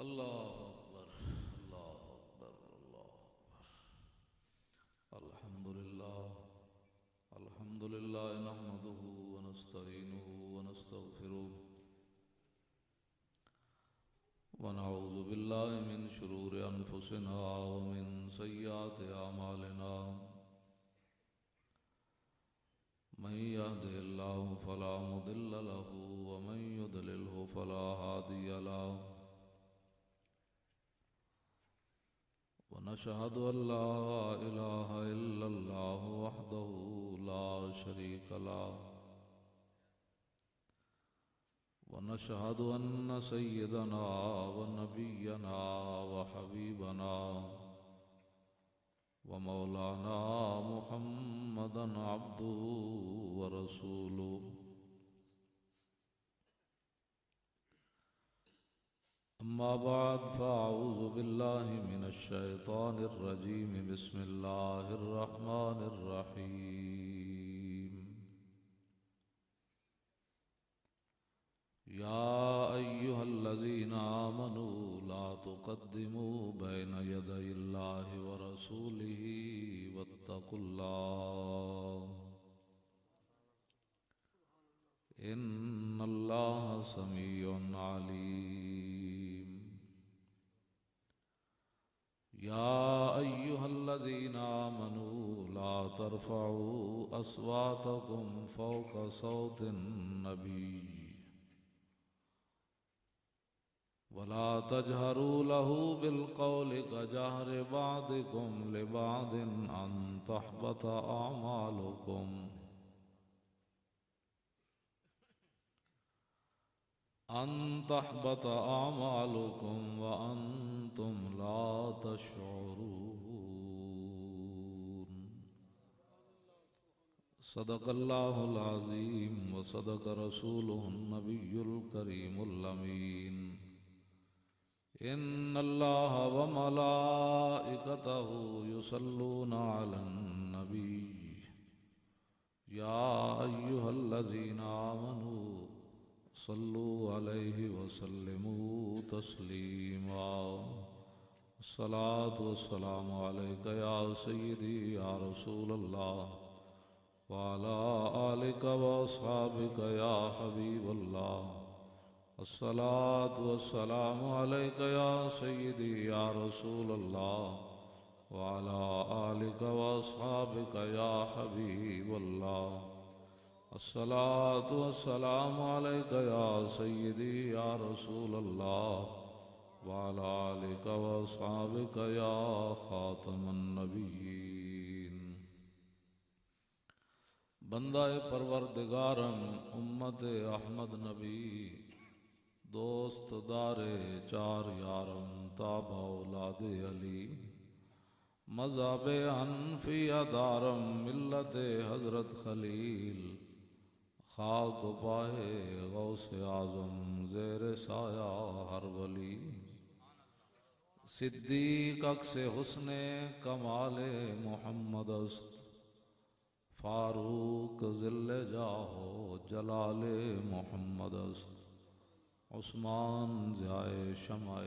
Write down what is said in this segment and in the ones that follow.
اللہ اکبر اللہ اکبر اللہ اکبر الحمد للہ نحمده ونستعینه ونستغفره ونعوذ باللہ من شرور انفسنا ومن سیئات اعمالنا من يهده الله فلا مضل له ومن يضلله فلا هادي له ونشهد أن لا إله إلا الله وحده لا شريك له ونشهد أن سيدنا ونبينا وحبيبنا ومولانا محمدا عبده ورسوله أما بعد فأعوذ بالله من الشيطان الرجيم بسم الله الرحمن الرحيم يا أيها الذين آمنوا لا تقدموا بين يدي الله ورسوله واتقوا الله إن الله سميع عليم يا أيها الذين آمنوا لا ترفعوا أصواتكم فوق صوت النبي ولا تجهروا له بالقول كجهر بعضكم لبعض أن تحبط أعمالكم وأنتم لا تشعرون صدق الله العظيم وصدق رسوله النبي الكريم الأمين إن الله وملائكته يصلون على النبي يا أيها الذين آمنوا صلوا عليه وسلموا تسليما الصلاة والسلام عليك يا سيدي يا رسول الله وعلى آلك وأصحابك يا حبيب الله الصلاة والسلام عليك يا سيدي يا رسول الله وعلى آلك وأصحابك يا حبيب الله الصلاة والسلام عليك يا سيدي يا رسول الله وعلى آلك وأصحابك يا خاتم النبيين بندہ پروردگارم امت احمد نبی دوست دار چار یارم تابع اولاد علی مذہب حنفیہ دارم ملت حضرت خلیل خاک پائے غوث اعظم زیر سایہ ہر ولی صدیق عکس حسن کمال محمد است فاروق ذل جاہ جلال محمد است عثمان ضیائے شمع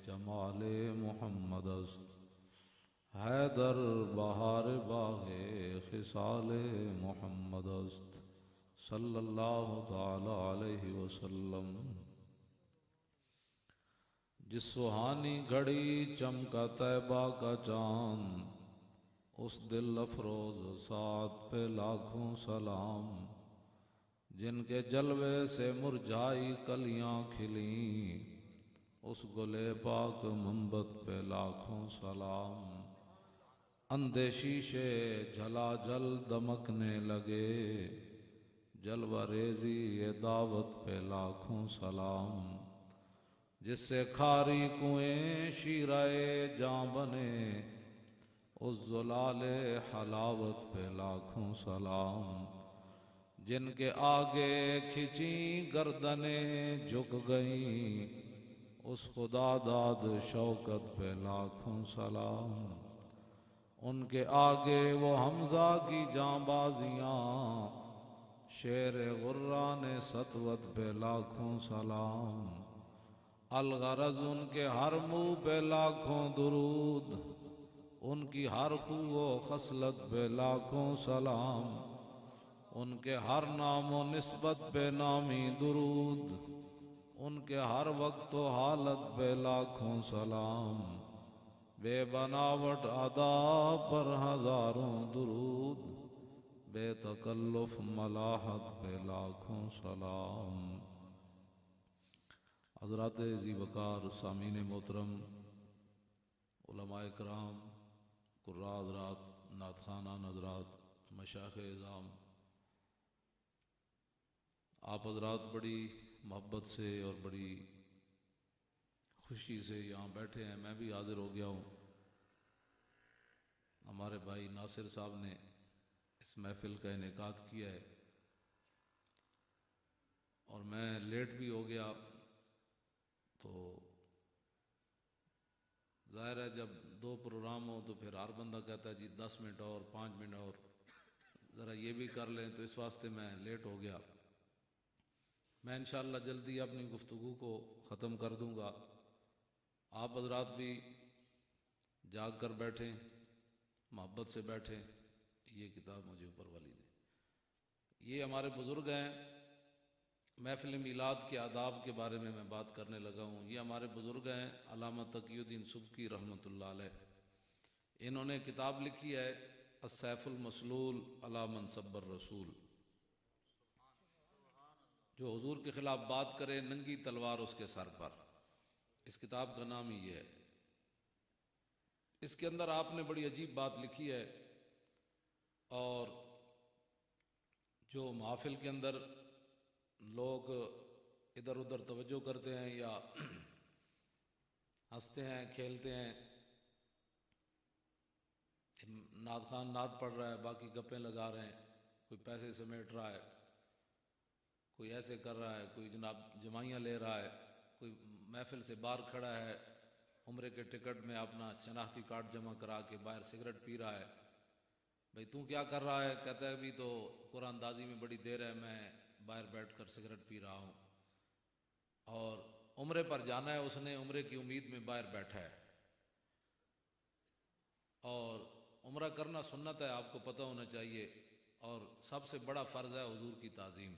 جمال محمد است حیدر بہار باغ خصال محمد است صلی اللہ تعالی علیہ وسلم جس سہانی گھڑی چمکا طیبہ کا چاند اس دل افروز سعد پہ لاکھوں سلام جن کے جلوے سے مرجھائی کلیاں کھلیں اس گلے پاک منبت پہ لاکھوں سلام اندھے شیشے جھلا جل دمکنے لگے جلوہ ریزی یہ دعوت پہ لاکھوں سلام جس سے کھاری کنویں شیرائے جاں بنے اس زلال حلاوت پہ لاکھوں سلام جن کے آگے کھچیں گردنیں جھک گئیں اس خدا داد شوکت پہ لاکھوں سلام ان کے آگے وہ حمزہ کی جاں بازیاں شیر غران سطوت پہ لاکھوں سلام الغرض ان کے ہر منہ پہ لاکھوں درود، ان کی ہر خو و خصلت پہ لاکھوں سلام، ان کے ہر نام و نسبت پہ نامی درود، ان کے ہر وقت و حالت پہ لاکھوں سلام، بے بناوٹ ادا پر ہزاروں درود، بے تکلف ملاحت پہ لاکھوں سلام۔ حضرات ذی وقار سامعین محترم، علماء کرام، قراء حضرات، نعت خوانان حضرات، مشائخ اعظام، آپ حضرات بڑی محبت سے اور بڑی خوشی سے یہاں بیٹھے ہیں، میں بھی حاضر ہو گیا ہوں۔ ہمارے بھائی ناصر صاحب نے اس محفل کا انعقاد کیا ہے اور میں لیٹ بھی ہو گیا، تو ظاہر ہے جب دو پروگرام ہو تو پھر ہر بندہ کہتا ہے جی 10 منٹ اور 5 منٹ اور ذرا یہ بھی کر لیں، تو اس واسطے میں لیٹ ہو گیا۔ میں انشاءاللہ جلدی اپنی گفتگو کو ختم کر دوں گا۔ آپ حضرات بھی جاگ کر بیٹھیں، محبت سے بیٹھیں۔ یہ کتاب مجھے اوپر والی دے۔ یہ ہمارے بزرگ ہیں، محفل میلاد کے آداب کے بارے میں بات کرنے لگا ہوں۔ یہ ہمارے بزرگ ہیں علامہ تقی الدین سبکی رحمۃ اللہ علیہ، انہوں نے کتاب لکھی ہے السیف المسلول علی من سب الرسول، جو حضور کے خلاف بات کرے ننگی تلوار اس کے سر پر۔ اس کتاب کا نام ہی یہ ہے۔ اس کے اندر آپ نے بڑی عجیب بات لکھی ہے، اور جو محافل کے اندر لوگ ادھر ادھر توجہ کرتے ہیں یا ہنستے ہیں، کھیلتے ہیں، نعت خوان نعت پڑھ رہا ہے، باقی گپیں لگا رہے ہیں، کوئی پیسے سمیٹ رہا ہے، کوئی ایسے کر رہا ہے، کوئی جناب جمائیاں لے رہا ہے، کوئی محفل سے باہر کھڑا ہے، عمرے کے ٹکٹ میں اپنا شناختی کارڈ جمع کرا کے باہر سگریٹ پی رہا ہے۔ بھئی تو کیا کر رہا ہے؟ کہتا ہے ابھی تو قرآن اندازی میں بڑی دیر ہے، میں باہر بیٹھ کر سگریٹ پی رہا ہوں۔ اور عمرے پر جانا ہے، اس نے عمرے کی امید میں باہر بیٹھا ہے، اور عمرہ کرنا سنت ہے، آپ کو پتہ ہونا چاہیے، اور سب سے بڑا فرض ہے حضور کی تعظیم۔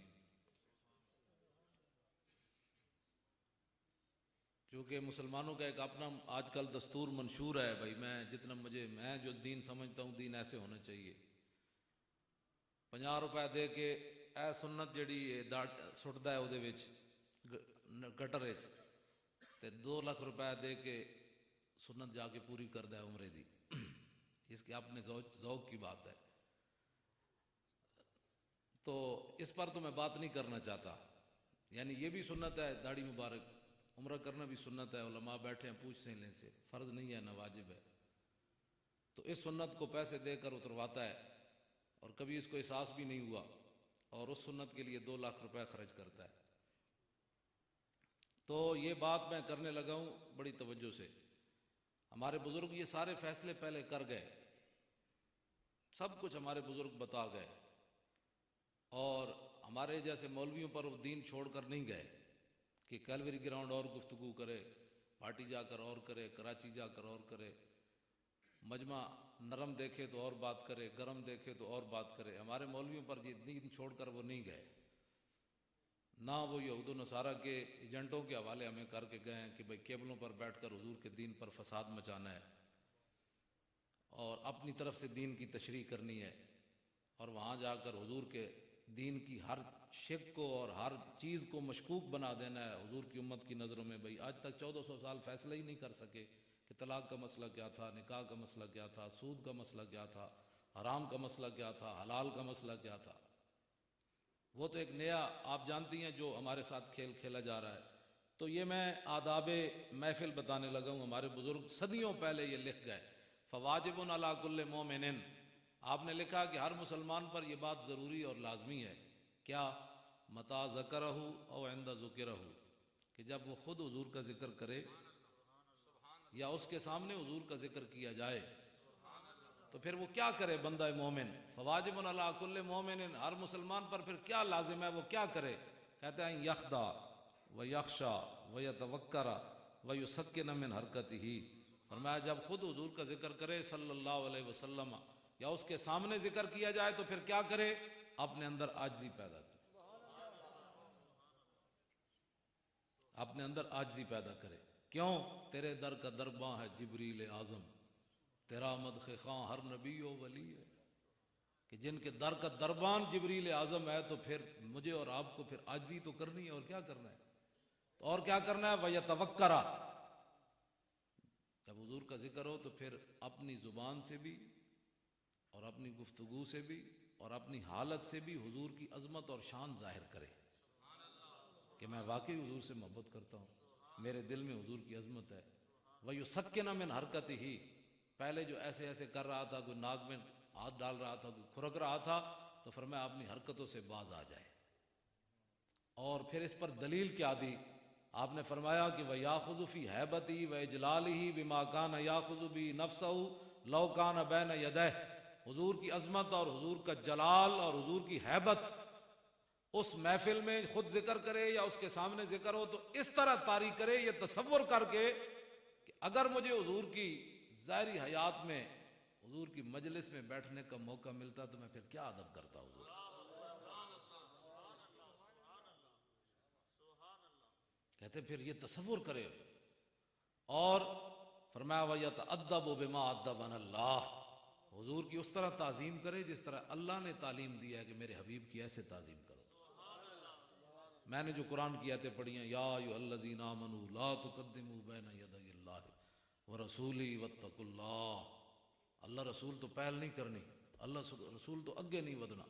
کیونکہ مسلمانوں کا ایک اپنا آج کل دستور منشور ہے، بھائی میں جو دین سمجھتا ہوں دین ایسے ہونا چاہیے۔ 50 روپے دے کے اے سنت جڑی سٹدا ہے اودے وچ گٹر وچ، تے 2 لاکھ روپے دے کے سنت جا کے پوری کردا ہے عمرے دی۔ اس کے اپنے ذوق کی بات ہے، تو اس پر تو میں بات نہیں کرنا چاہتا۔ یعنی یہ بھی سنت ہے، داڑھی مبارک، عمرہ کرنا بھی سنت ہے، علماء بیٹھے ہیں پوچھ سے لیں سے، فرض نہیں ہے نہ واجب ہے۔ تو اس سنت کو پیسے دے کر اترواتا ہے، اور کبھی اس کو احساس بھی نہیں ہوا، اور اس سنت کے لیے 2 لاکھ روپے خرچ کرتا ہے۔ تو یہ بات میں کرنے لگا ہوں بڑی توجہ سے۔ ہمارے بزرگ یہ سارے فیصلے پہلے کر گئے، سب کچھ ہمارے بزرگ بتا گئے، اور ہمارے جیسے مولویوں پر وہ دین چھوڑ کر نہیں گئے کہ کیلوری گراؤنڈ اور گفتگو کرے، پارٹی جا کر اور کرے، کراچی جا کر اور کرے، مجمع نرم دیکھے تو اور بات کرے، گرم دیکھے تو اور بات کرے۔ ہمارے مولویوں پر یہ دین چھوڑ کر وہ نہیں گئے، نہ وہ یہود و نصارہ کے ایجنٹوں کے حوالے ہمیں کر کے گئے ہیں کہ بھئی کیبلوں پر بیٹھ کر حضور کے دین پر فساد مچانا ہے اور اپنی طرف سے دین کی تشریح کرنی ہے، اور وہاں جا کر حضور کے دین کی ہر شک کو اور ہر چیز کو مشکوک بنا دینا ہے حضور کی امت کی نظروں میں۔ بھئی آج تک 1400 سال فیصلہ ہی نہیں کر سکے کہ طلاق کا مسئلہ کیا تھا، نکاح کا مسئلہ کیا تھا، سود کا مسئلہ کیا تھا، حرام کا مسئلہ کیا تھا، حلال کا مسئلہ کیا تھا۔ وہ تو ایک نیا آپ جانتی ہیں جو ہمارے ساتھ کھیل کھیلا جا رہا ہے۔ تو یہ میں آداب محفل بتانے لگا ہوں، ہمارے بزرگ صدیوں پہلے یہ لکھ گئے، فواجب علی کل مومن، آپ نے لکھا کہ ہر مسلمان پر یہ بات ضروری اور لازمی ہے، کیا؟ متا ذکرہ او عند ذکرہ، کہ جب وہ خود حضور کا ذکر کرے یا اس کے سامنے حضور کا ذکر کیا جائے تو پھر وہ کیا کرے بندہ مومن؟ فواجب علی کل مومن، ہر مسلمان پر پھر کیا لازم ہے، وہ کیا کرے؟ کہتے ہیں یخدا، ویخشا ویتوکر ویسکن من حرکتہ، فرمایا جب خود حضور کا ذکر کرے صلی اللہ علیہ وسلم یا اس کے سامنے ذکر کیا جائے تو پھر کیا کرے؟ اپنے اندر عاجزی پیدا کرے، اپنے اندر عاجزی پیدا کرے۔ کیوں؟ تیرے در کا درباں ہے جبریل اعظم، تیرا مدح خواں ہر نبی و ولی ہے، کہ جن کے در کا دربان جبریل اعظم ہے تو پھر مجھے اور آپ کو پھر عاجزی تو کرنی ہے، اور کیا کرنا ہے؟ تو اور کیا کرنا ہے؟ وَيَتَوَكَّرَ، جب حضور کا ذکر ہو تو پھر اپنی زبان سے بھی اور اپنی گفتگو سے بھی اور اپنی حالت سے بھی حضور کی عظمت اور شان ظاہر کرے کہ میں واقعی حضور سے محبت کرتا ہوں، میرے دل میں حضور کی عظمت ہے۔ وَيُسَكِّنَ مِنْ حَرْكَتِهِ، پہلے جو ایسے ایسے کر رہا تھا، کوئی ناک میں ہاتھ ڈال رہا تھا، کوئی کھرک رہا تھا، تو فرمایا اپنی حرکتوں سے باز آ جائے۔ اور پھر اس پر دلیل کیا دی؟ آپ نے فرمایا کہ وَيَأْخُذُ فِي هَيْبَتِهِ وَإِجْلَالِهِ بِمَا كَانَ يَأْخُذُ بِهِ نَفْسَهُ لَوْ كَانَ بَيْنَ يَدَيْهِ، حضور کی عظمت اور حضور کا جلال اور حضور کی ہیبت اس محفل میں خود ذکر کرے یا اس کے سامنے ذکر ہو تو اس طرح طاری کرے، یہ تصور کر کے کہ اگر مجھے حضور کی ظاہری حیات میں حضور کی مجلس میں بیٹھنے کا موقع ملتا تو میں پھر کیا ادب کرتا حضور۔ کہتے پھر یہ تصور کرے، اور فرمایا وَيَتَأَدَّبُ بِمَا أَدَّبَنَا اللَّهُ، حضور کی اس طرح تعظیم کرے جس طرح اللہ نے تعلیم دی ہے کہ میرے حبیب کی ایسے تعظیم کرو۔ میں نے جو قرآن کی آیتیں پڑھی ہیں، یا ایھا الذین آمنوا لا تقدموا بین یدی اللہ ورسولہ واتقوا اللہ، اللہ رسول تو پہل نہیں کرنی، اللہ رسول تو اگے نہیں ودنا،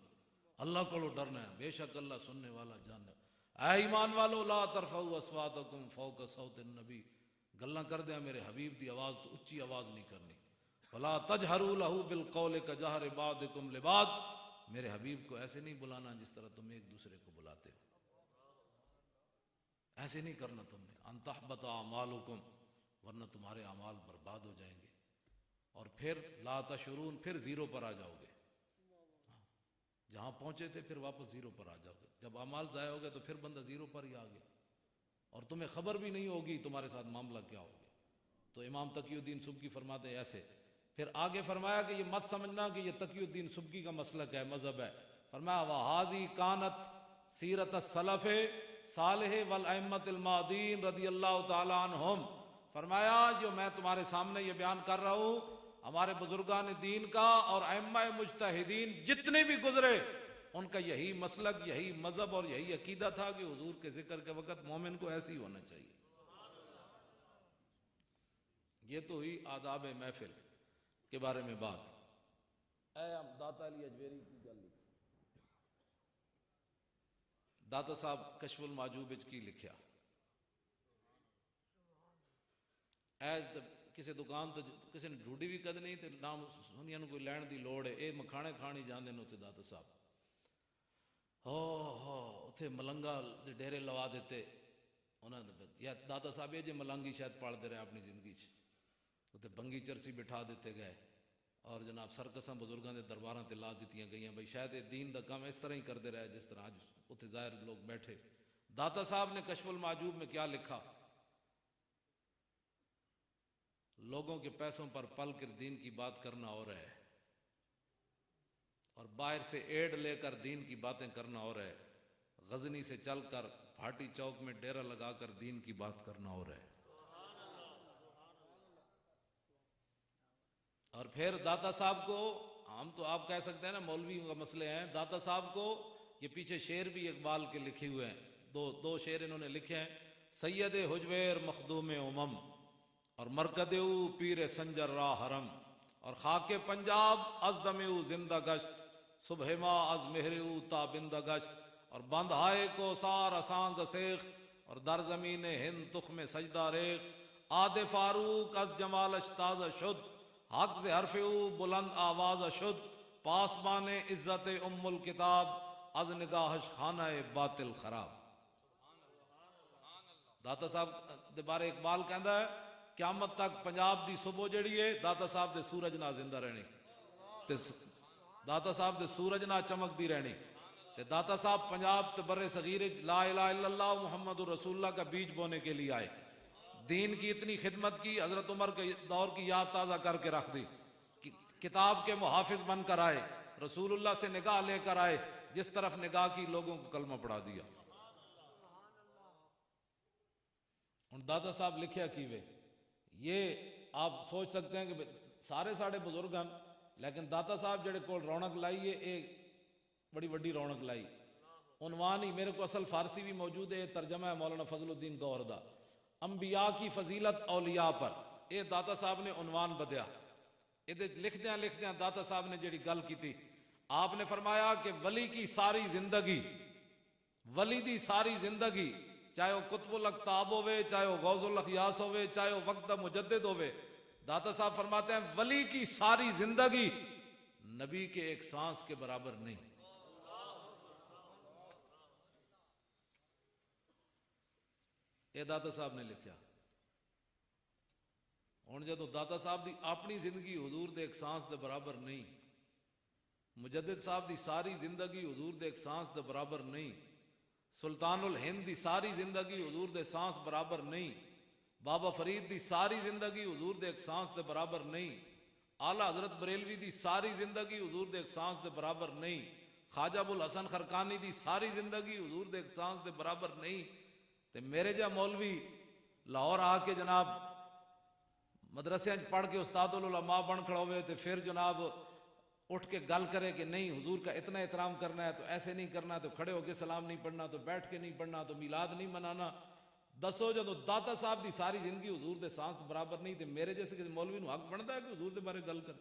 اللہ کو ڈرنا ہے، بے شک اللہ سننے والا جاننے۔ اے ایمان والو لا ترفعوا اصواتکم فوق صوت النبی، گلاں کر دیا میرے حبیب دی آواز تو اچھی آواز نہیں کرنی۔ ولا تجہروا لہ بالقول کجہر بعضکم لبعض، میرے حبیب کو ایسے نہیں بلانا جس طرح تم ایک دوسرے کو بلاتے ہو، ایسے نہیں کرنا تم نے، ان تحبط اعمالکم، ورنہ تمہارے اعمال برباد ہو جائیں گے۔ اور پھر لا تشعرون، پھر زیرو پر آ جاؤ گے، جہاں پہنچے تھے پھر واپس زیرو پر آ جاؤ گے۔ جب اعمال ضائع ہو گئے تو پھر بندہ زیرو پر ہی آ گیا، اور تمہیں خبر بھی نہیں ہوگی تمہارے ساتھ معاملہ کیا ہو گیا۔ تو امام تقی الدین سبکی فرماتے ہیں ایسے۔ پھر آگے فرمایا کہ یہ مت سمجھنا کہ یہ تقی الدین سبکی کا مسلک ہے، مذہب ہے۔ فرمایا وَهَذِهِ كَانَتْ سیرت السلف صالح والائمۃ الماضین رضی اللہ تعالی عنہم، فرمایا جو میں تمہارے سامنے یہ بیان کر رہا ہوں ہمارے بزرگان دین کا اور ائمہ مجتہدین جتنے بھی گزرے، ان کا یہی مسلک، یہی مذہب اور یہی عقیدہ تھا کہ حضور کے ذکر کے وقت مومن کو ایسے ہی ہونا چاہیے۔ یہ تو ہوئی آداب محفل کے بارے میں بات۔ اے داتا علی اجویری کی گل لکھی، داتا صاحب کشف المعجوب کی لکھیا، ایز کسی دکان تو کسی نے ڈھوڈی بھی کد نہیں تے نام سنیا نو کوئی لین دی لوڑ ہے، اے مکھانے کھانی جاندے نے اتنے داتا صاحب، اتنے ملنگا دے ڈیرے لوا دیتے انہوں نے، یا داتا صاحب یہ جے ملنگی شاید پڑھ دے رہے اپنی زندگی اتنے بنگی چرسی بٹھا دیتے گئے، اور جناب سرکساں بزرگاں دے درباراں تے لا دیتیاں گئیاں، بھئی شاید یہ دین دا کام اس طرح ہی کر دے رہا ہے جس طرح آج اتنے ظاہر لوگ بیٹھے۔ داتا صاحب نے کشف المعجوب میں کیا لکھا؟ لوگوں کے پیسوں پر پل کر دین کی بات کرنا اور ہے، اور باہر سے ایڈ لے کر دین کی باتیں کرنا اور ہے، غزنی سے چل کر بھاٹی چوک میں ڈیرہ لگا کر دین کی بات کرنا اور ہے۔ اور پھر داتا صاحب کو ہم تو آپ کہہ سکتے ہیں نا مولویوں کا مسئلے ہیں، داتا صاحب کو یہ پیچھے شعر بھی اقبال کے لکھے ہوئے ہیں، دو شعر انہوں نے لکھے ہیں، سید حجویر مخدوم امم اور مرکد او پیر سنجر راہ حرم، اور خاک پنجاب از دم او زندہ گشت، صبح ما از مہر او تابندہ گشت، اور بند ہائے کو سار اسانگ سیخ، اور در زمین ہند تخم سجدہ ریخ، آد فاروق از جمالش تازہ شد، حق سے حرف او بلند آواز شد، پاسبان عزت ام الکتاب از نگاہش خانہ باطل خراب۔ داتا صاحب دے بارے اقبال کہندا ہے قیامت تک پنجاب دی صبح جڑی ہے داتا صاحب دے سورج نہ زندہ رہنی، تے داتا صاحب دے سورج نہ چمک دی رہنی۔ تے داتا صاحب پنجاب تے بر صغیر لا الہ الا اللہ محمد رسول اللہ کا بیج بونے کے لیے آئے، دین کی اتنی خدمت کی، حضرت عمر کے دور کی یاد تازہ کر کے رکھ دی، کتاب کے محافظ بن کر آئے، رسول اللہ سے نگاہ لے کر آئے، جس طرف نگاہ کی لوگوں کو کلمہ پڑھا دیا۔ ہن داتا صاحب لکھیا کیوے، یہ آپ سوچ سکتے ہیں کہ سارے ساڑے بزرگ ہیں، لیکن داتا صاحب جڑے کول رونق لائی ہے، ایک بڑی وڈی رونق لائی۔ عنوان ہی میرے کو اصل فارسی بھی موجود ہے، ترجمہ ہے مولانا فضل الدین گوہر دا، انبیاء کی فضیلت اولیاء پر، یہ داتا صاحب نے عنوان بدیا۔ یہ لکھدیاں داتا صاحب نے جڑی گل کی تھی، آپ نے فرمایا کہ ولی کی ساری زندگی، ولی دی ساری زندگی، چاہے وہ قطب الاقطاب ہوئے، چاہے وہ غوث الاخیاس ہوئے، چاہے وہ وقت مجدد ہوئے، داتا صاحب فرماتے ہیں ولی کی ساری زندگی نبی کے ایک سانس کے برابر نہیں۔ یہ داتا صاحب نے لکھا۔ ہن جدوں داتا صاحب دی اپنی زندگی حضور دے ایک سانس دے برابر نہیں، مجدد صاحب دی ساری زندگی حضور دے ایک سانس دے برابر نہیں، سلطان الہند دی ساری زندگی حضور دے سانس برابر نہیں، بابا فرید دی ساری زندگی حضور دے ایک سانس دے برابر نہیں، اعلیٰ حضرت بریلوی دی ساری زندگی حضور دے ایک سانس دے برابر نہیں، خواجہ ابو الحسن خرقانی دی ساری زندگی حضور دے ایک سانس دے برابر نہیں، تے میرے جا مولوی لاہور آ کے جناب مدرسے پڑھ کے استاد العلماء بن کھڑا ہوئے تے پھر جناب اٹھ کے گل کرے کہ نہیں حضور کا اتنا احترام کرنا ہے تو ایسے نہیں کرنا، تو کھڑے ہو کے سلام نہیں پڑھنا، تو بیٹھ کے نہیں پڑھنا، تو میلاد نہیں منانا۔ دسو جدو داتا صاحب دی ساری زندگی حضور دے سانس برابر نہیں، تے میرے جیسے کسی مولوی نو حق بنتا ہے کہ حضور دے بارے گل کر؟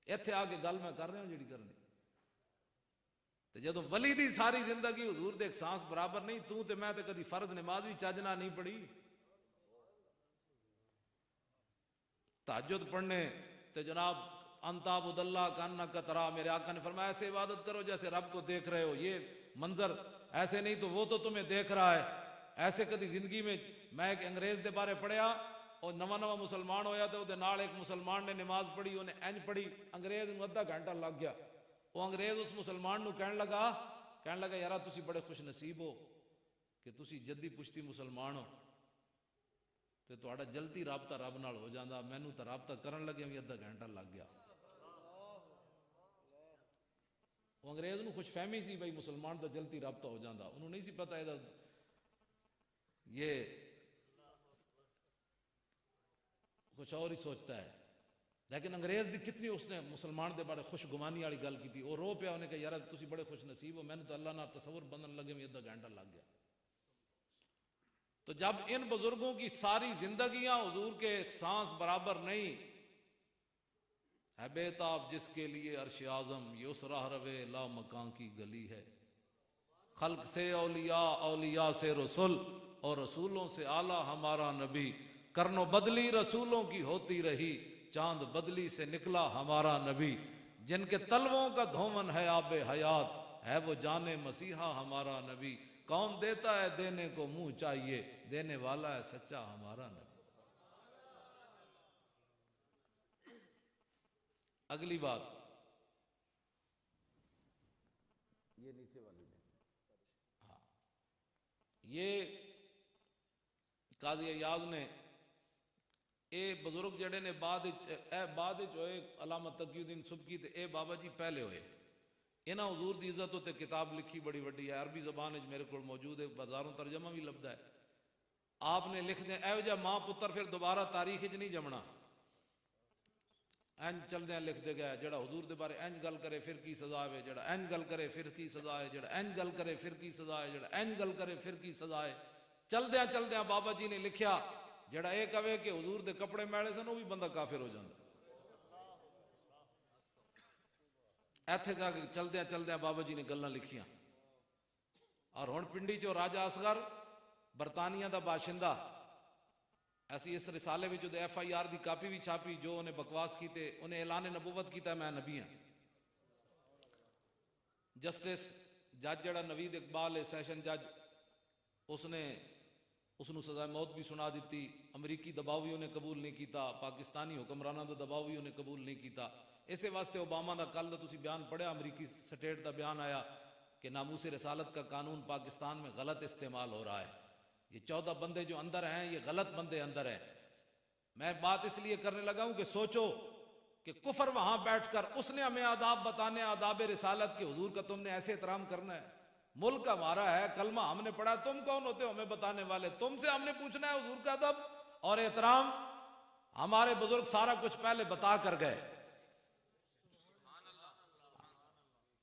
ایتھے آ کے گل میں کر رہا ہوں جڑی کرنی۔ تے جدو ولی دی ساری زندگی حضور دے ایک سانس برابر نہیں، تو تے میں تے کدی فرض نماز بھی چاجنا نہیں پڑھی، تہجد پڑھنے تے جناب انتا عبد اللہ کانک ترا، میرے آقا نے فرمایا ایسے عبادت کرو جیسے رب کو دیکھ رہے ہو، یہ منظر ایسے نہیں تو وہ تو تمہیں دیکھ رہا ہے۔ ایسے کدی زندگی میں میں ایک انگریز دے بارے پڑھیا، اور نواں مسلمان ہویا تو دے نال ایک مسلمان نے نماز پڑھی، انہیں انج پڑھی، انگریز نو ادھا گھنٹہ لگ گیا۔ وہ انگریز اس مسلمان نو کہنے لگا یارا تسی بڑے خوش نصیب ہو کہ تسی جدی پشتی مسلمان ہو، تے تہاڈا جلدی رابطہ رب نال ہو جاندا، مینوں تے رابطہ کرن لگے بھی ادھا گھنٹہ لگ گیا۔ وہ انگریز نو خوش فہمی سی بھائی مسلمان تو جلدی رابطہ ہو جاندا، انہوں نہیں سی پتہ یہ کچھ اور ہی سوچتا ہے۔ لیکن انگریز دی کتنی اس نے مسلمان دے بارے خوش گمانی والی گل کی تھی، وہ رو پیا، انہیں کہا یار تسی بڑے خوش نصیب ہو، میں نے تو اللہ نہ تصور بندن لگے میں ادھا گھنٹہ لگ گیا۔ تو جب ان بزرگوں کی ساری زندگیاں حضور کے ایک سانس برابر نہیں، ہے بیتاب جس کے لیے عرش اعظم، یہ اس راہ روے لا مکان کی گلی ہے، خلق سے اولیاء، اولیاء سے رسول، اور رسولوں سے اعلیٰ ہمارا نبی، کرن و بدلی رسولوں کی ہوتی رہی، چاند بدلی سے نکلا ہمارا نبی، جن کے تلووں کا دھومن ہے آب حیات، ہے وہ جان مسیحا ہمارا نبی، کون دیتا ہے دینے کو منہ چاہیے، دینے والا ہے سچا ہمارا نبی۔ اگلی بات یہ نیچے والی میں، ہاں یہ قاضی ایاز نے اے بزرگ جڑے نے بعد ہوئے، علامہ تقی الدین سبکی تے اے بابا جی پہلے ہوئے، انہاں حضور دی عزت تے کتاب لکھی بڑی وڈی ہے، عربی زبان میرے کو موجود ہے، بازاروں ترجمہ بھی لبدا ہے۔ آپ نے لکھ دیں اے جا ماں پتر پھر دوبارہ تاریخ نہیں جمنا، اینج چل دیں لکھ دے گیا، جڑا حضور دے بارے اینج گل کرے پھر کی سزا ہے، جڑا اینج گل کرے پھر کی سزا ہے، جڑا اینج گل کرے پھر کی سزا ہے، جڑا اینج گل کرے پھر کی سزا ہے۔ چل دیاں بابا جی نے لکھیا جڑا اے کہے کہ حضور دے کپڑے میلے سن وہ بھی بندہ کافر ہو جاندا۔ ایتھے جا کے چل دیاں بابا جی نے گلاں لکھیاں، اور ہن پنڈی چو راجہ اصغر برطانیہ دا باشندہ، ایسی اس رسالے میں جو ایف آئی آر دی کاپی بھی چھاپی، جو انہیں بکواس کیتے، انہیں اعلان نبوت کیتا میں نبی ہوں۔ جسٹس جج جڑا نوید اقبال ہے سیشن جج، اس نے اس نو سزا موت بھی سنا دیتی، امریکی دباؤ بھی انہیں قبول نہیں کیتا, پاکستانی حکمرانوں دا دباؤ بھی انہیں قبول نہیں کیتا. اسے واسطے اوباما دا کل دا تسی بیان پڑھیا, امریکی سٹیٹ دا بیان آیا کہ ناموس رسالت کا قانون پاکستان میں غلط استعمال ہو رہا ہے. یہ 14 بندے جو اندر ہیں یہ غلط بندے اندر ہیں. میں بات اس لیے کرنے لگا ہوں کہ سوچو کہ کفر وہاں بیٹھ کر اس نے ہمیں آداب بتانے, آداب رسالت کے, حضور کا تم نے ایسے احترام کرنا ہے. ملک ہمارا ہے, کلمہ ہم نے پڑھا, تم کون ہوتے ہو ہمیں بتانے والے؟ تم سے ہم نے پوچھنا ہے حضور کا ادب اور احترام. ہمارے بزرگ سارا کچھ پہلے بتا کر گئے.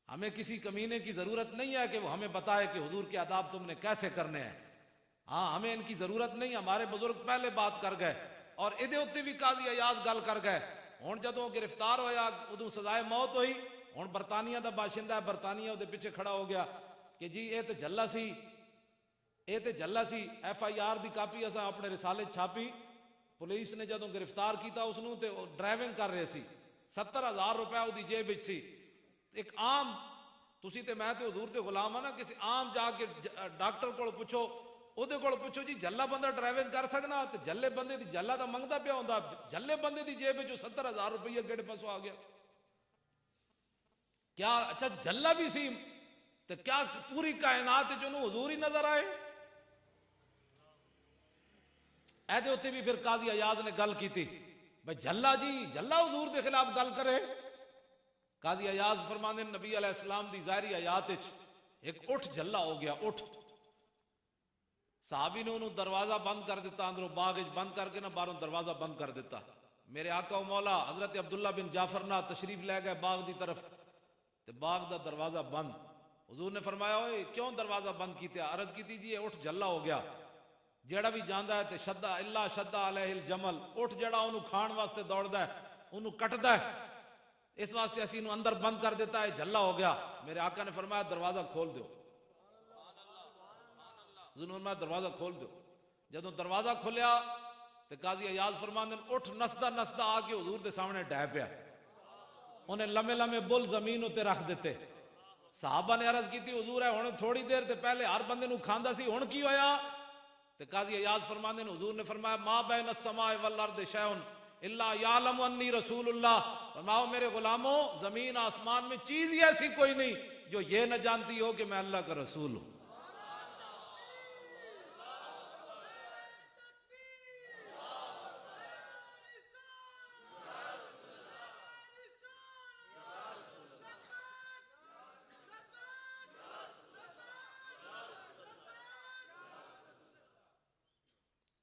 ہمیں کسی کمینے کی ضرورت نہیں ہے کہ وہ ہمیں بتائے کہ حضور کے آداب تم نے کیسے کرنے ہیں. ہاں, ہمیں ان کی ضرورت نہیں, ہمارے بزرگ پہلے بات کر گئے اور ادھے اتنے بھی قاضی ایاز گل کر گئے. ہوں جدوں گرفتار ہویا ادوں سزائے موت ہوئی. ہوں برطانیہ دا باشندہ ہے, برطانیہ دے پیچھے کھڑا ہو گیا کہ جی اے تے جھلا سی, اے تے جھلا سی. ایف آئی آر دی کاپی اساں اپنے رسالے چھاپی. پولیس نے جدوں گرفتار کیتا اس نوں تے ڈرائیونگ کر رہے سی, 70,000 روپے او دی جیب وچ سی. ایک عام, تسی تے میں تے حضور تے غلام ہاں نا, کسی عام جا کے ڈاکٹر کول پوچھو, اودے کول پوچھو جی جھلا بندہ ڈرائیونگ کر سکنا, تے جھلے بندے دی جھلا دا منگدا پیا ہوندا, جھلے بندے دی جیب وچ 70,000 روپیہ گڑ پاسوں آ گیا. کیا اچھا جھلا بھی سی تے کیا پوری کائنات وچ انہوں حضور ہی نظر آئے؟ ایدے ہوتے بھی پھر قاضی ایاز نے گل کیتی بھئی جھلا جی, جھلا حضور دے خلاف گل کرے. قاضی ایاز فرماندے نبی علیہ السلام دی ظاہری حیات وچ ایک اٹھ جھلا ہو گیا, اٹھ. صحابی نے انہوں دروازہ بند کر دیتا, اندروں باغ بند کر کے نہ باہروں دروازہ بند کر دیتا. میرے آقا و مولا حضرت عبداللہ بن جعفر نہ تشریف لے گئے باغ دی طرف, تے باغ دا دروازہ بند. حضور نے فرمایا اوئے کیوں دروازہ بند کیتے؟ عرض کی تھی اٹھ جھلا ہو گیا, جیڑا بھی جاندا ہے تے شدہ اللہ شدہ علیہ الجمل, اٹھ جیڑا انہوں کھان واسطے دوڑدا ہے انہوں کٹدا ہے, اس واسطے اسی انہوں اندر بند کر دیتا ہے, جھلا ہو گیا. میرے آقا نے فرمایا دروازہ کھول دیو, حضور نے دروازہ کھول دیو. جدوں دروازہ کھولیا تے قاضی ایاز فرماندے اٹھ نسدا نسدا آ کے حضور دے سامنے ڈہ پیا. انہیں لمے لمے بل زمین تے رکھ دیتے. صحابہ نے عرض کی تھی حضور ہے ہن تھوڑی دیر تے پہلے ہر بندے نو کھاندا سی, ہن کی ہویا؟ تے قاضی ایاز فرماندے حضور نے فرمایا ما بین السماء والارض شیء الا یعلم انی رسول اللہ. فرماؤ میرے غلاموں, زمین آسمان میں چیز ہی ایسی کوئی نہیں جو یہ نہ جانتی ہو کہ میں اللہ کا رسول ہوں.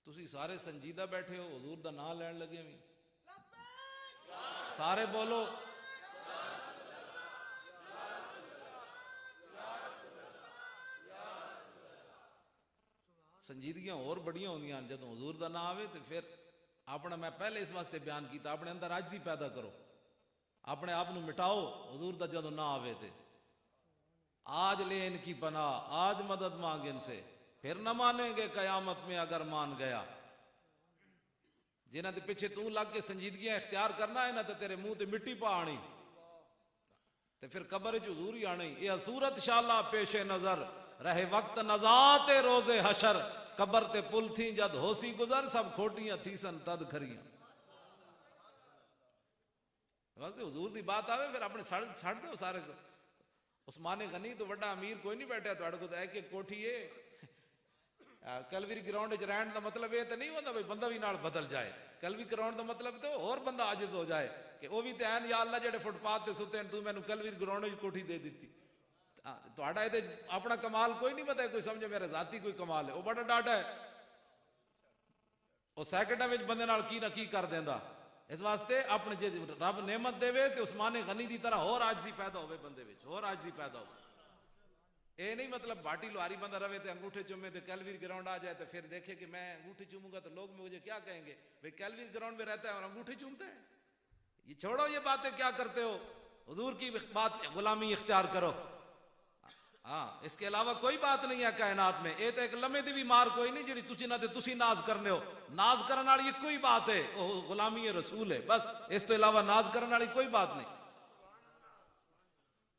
تسی سارے سنجیدہ بیٹھے ہو, حضور دا نام لین لگے ہوئے سارے بولو سنجیدگیاں اور بڑیاں ہوندیاں جدوں حضور دا نام آوے تے پھر اپنا, میں پہلے اس واسطے بیان کیتا, اپنے اندر عاجزی پیدا کرو, اپنے آپ نو مٹاؤ. حضور دا جدوں نام آوے تے آج لے ان کی پناہ, آج مدد مانگ ان سے, پھر نہ مانیں گے قیامت میں اگر مان گیا. جنہاں دے پیچھے تو لگ کے سنجیدگیاں اختیار کرنا ہے نا تے تیرے منہ تے مٹی پا آنی تے پھر قبر وچ حضور ہی آنی. یہ صورت شالا پیش نظر رہے وقت نزات روز حشر, قبر تے پل تھی جد ہوسی گزر, سب کھوٹیاں تھی سن تد کھریاں. حضور دی بات آوے پھر اپنے چھڑ دو سارے کو. عثمان غنی تو بڑا امیر کوئی نہیں بیٹھا تہاڈے کو تے ایک ایک کوٹھی ہے. کلوی گراؤنڈ وچ رہن دا مطلب یہ تے نہیں ہوندا بھئی بندہ بھی نال بدل جائے. کلوی گراؤنڈ دا مطلب تے اور بندہ عاجز ہو جائے کہ وہ بھی تے ہیں یا اللہ جڑے فٹ پاتھ تے ستے ہیں تو مینوں کلوی گراؤنڈ وچ کوٹھی دے دیتی. تہاڈا اے تے اپنا کمال کوئی نہیں پتا, کوئی سمجھے میرا ذاتی کوئی کمال ہے, وہ بڑا ڈاڈا ہے, وہ سیکنڈاں وچ بندے نال کی نہ کی کر دیندا. اس واسطے اپنے جے رب نعمت دے تے عثمان غنی دی طرح اور عاجزی پیدا ہوے بندے وچ, اور عاجزی پیدا ہوے. اے نہیں مطلب باٹی لوہاری بندہ رہے تے انگوٹھے چومے تے کیلویر گراؤنڈ آ جائے تو پھر دیکھے کہ میں انگوٹھی چوموں گا تو لوگ مجھے کیا کہیں گے, بھئی کیلویر گراؤنڈ میں رہتا ہے اور انگوٹھی چومتا ہے. یہ چھوڑو یہ باتیں کیا کرتے ہو, حضور کی بات غلامی اختیار کرو. ہاں اس کے علاوہ کوئی بات نہیں ہے کائنات میں. اے تے ایک لمحے دی بھی مار کوئی نہیں جڑی تسی نہ تے تسی ناز کرنے ہو. ناز کرن والی ایک کوئی بات ہے, وہ غلامی رسول ہے بس, اس تو علاوہ ناز کرن والی کوئی بات نہیں.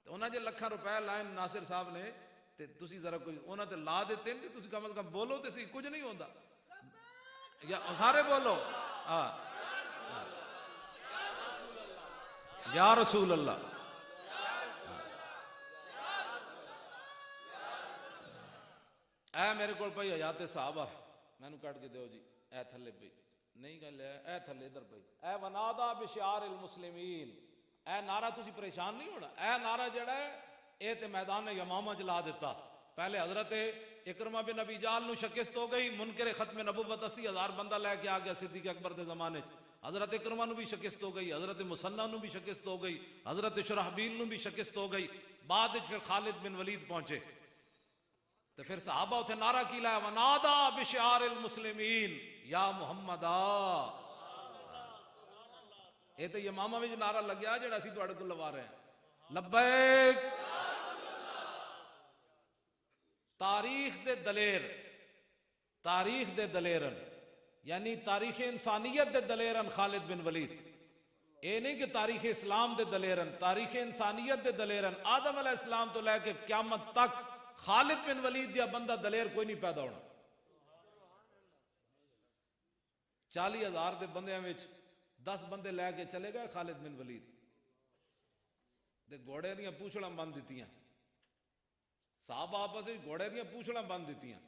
انہاں جے لکھاں روپے لائن ناصر صاحب نے تے تسی ذرا کوئی انہاں تے لا دیتے ہیں تے تسی کم از کم بولو تے صحیح, کچھ نہیں ہوندا. یا سارے بولو ہاں یا رسول اللہ. اے میرے کو پئی حیات صحابہ میں نو کٹ کے دیو جی اے تھلے پئی نہیں گل اے تھلے ادھر پئی اے ونادا بشعار المسلمین. اے نعرہ تسی پریشان نہیں ہونا. اے نعرہ جڑا ہے اے تے میدان یمامہ چلا دیتا. پہلے حضرت اکرمہ بن ابی جہل نو شکست ہو گئی. منکر ختم نبوت 80,000 بندہ لے کے آ گیا صدیق اکبر دے زمانے چ. حضرت اکرمہ نو بھی شکست ہو گئی, حضرت مثنہ نو بھی شکست ہو گئی, حضرت شرحبیل نو بھی شکست ہو گئی. بعد وچ پھر خالد بن ولید پہنچے تو پھر صحابہ اتھے نعرہ کی لایا ونادا بشعار المسلمین یا محمدا. اے تے یمامہ وچ نعرہ لگیا جڑا اسی تواڈے کول لوا رہے ہیں لبیک. تاریخ دے دلیر, تاریخ دے دلیرن یعنی تاریخ انسانیت دے دلیرن خالد بن ولید. اے نہیں کہ تاریخ اسلام دے دلیرن, تاریخ انسانیت دے دلیرن. آدم علیہ السلام تو لے کے قیامت تک خالد بن ولید جا بندہ دلیر کوئی نہیں پیدا ہونا. 40,000 دے بندیاں وچ 10 بندے لے کے چلے گئے خالد بن ولید دے گھوڑے دیاں پوچھڑاں بند دیتیاں. صحابہ آپس وچ گھوڑے دیاں پوچھڑاں بند دیتیاں.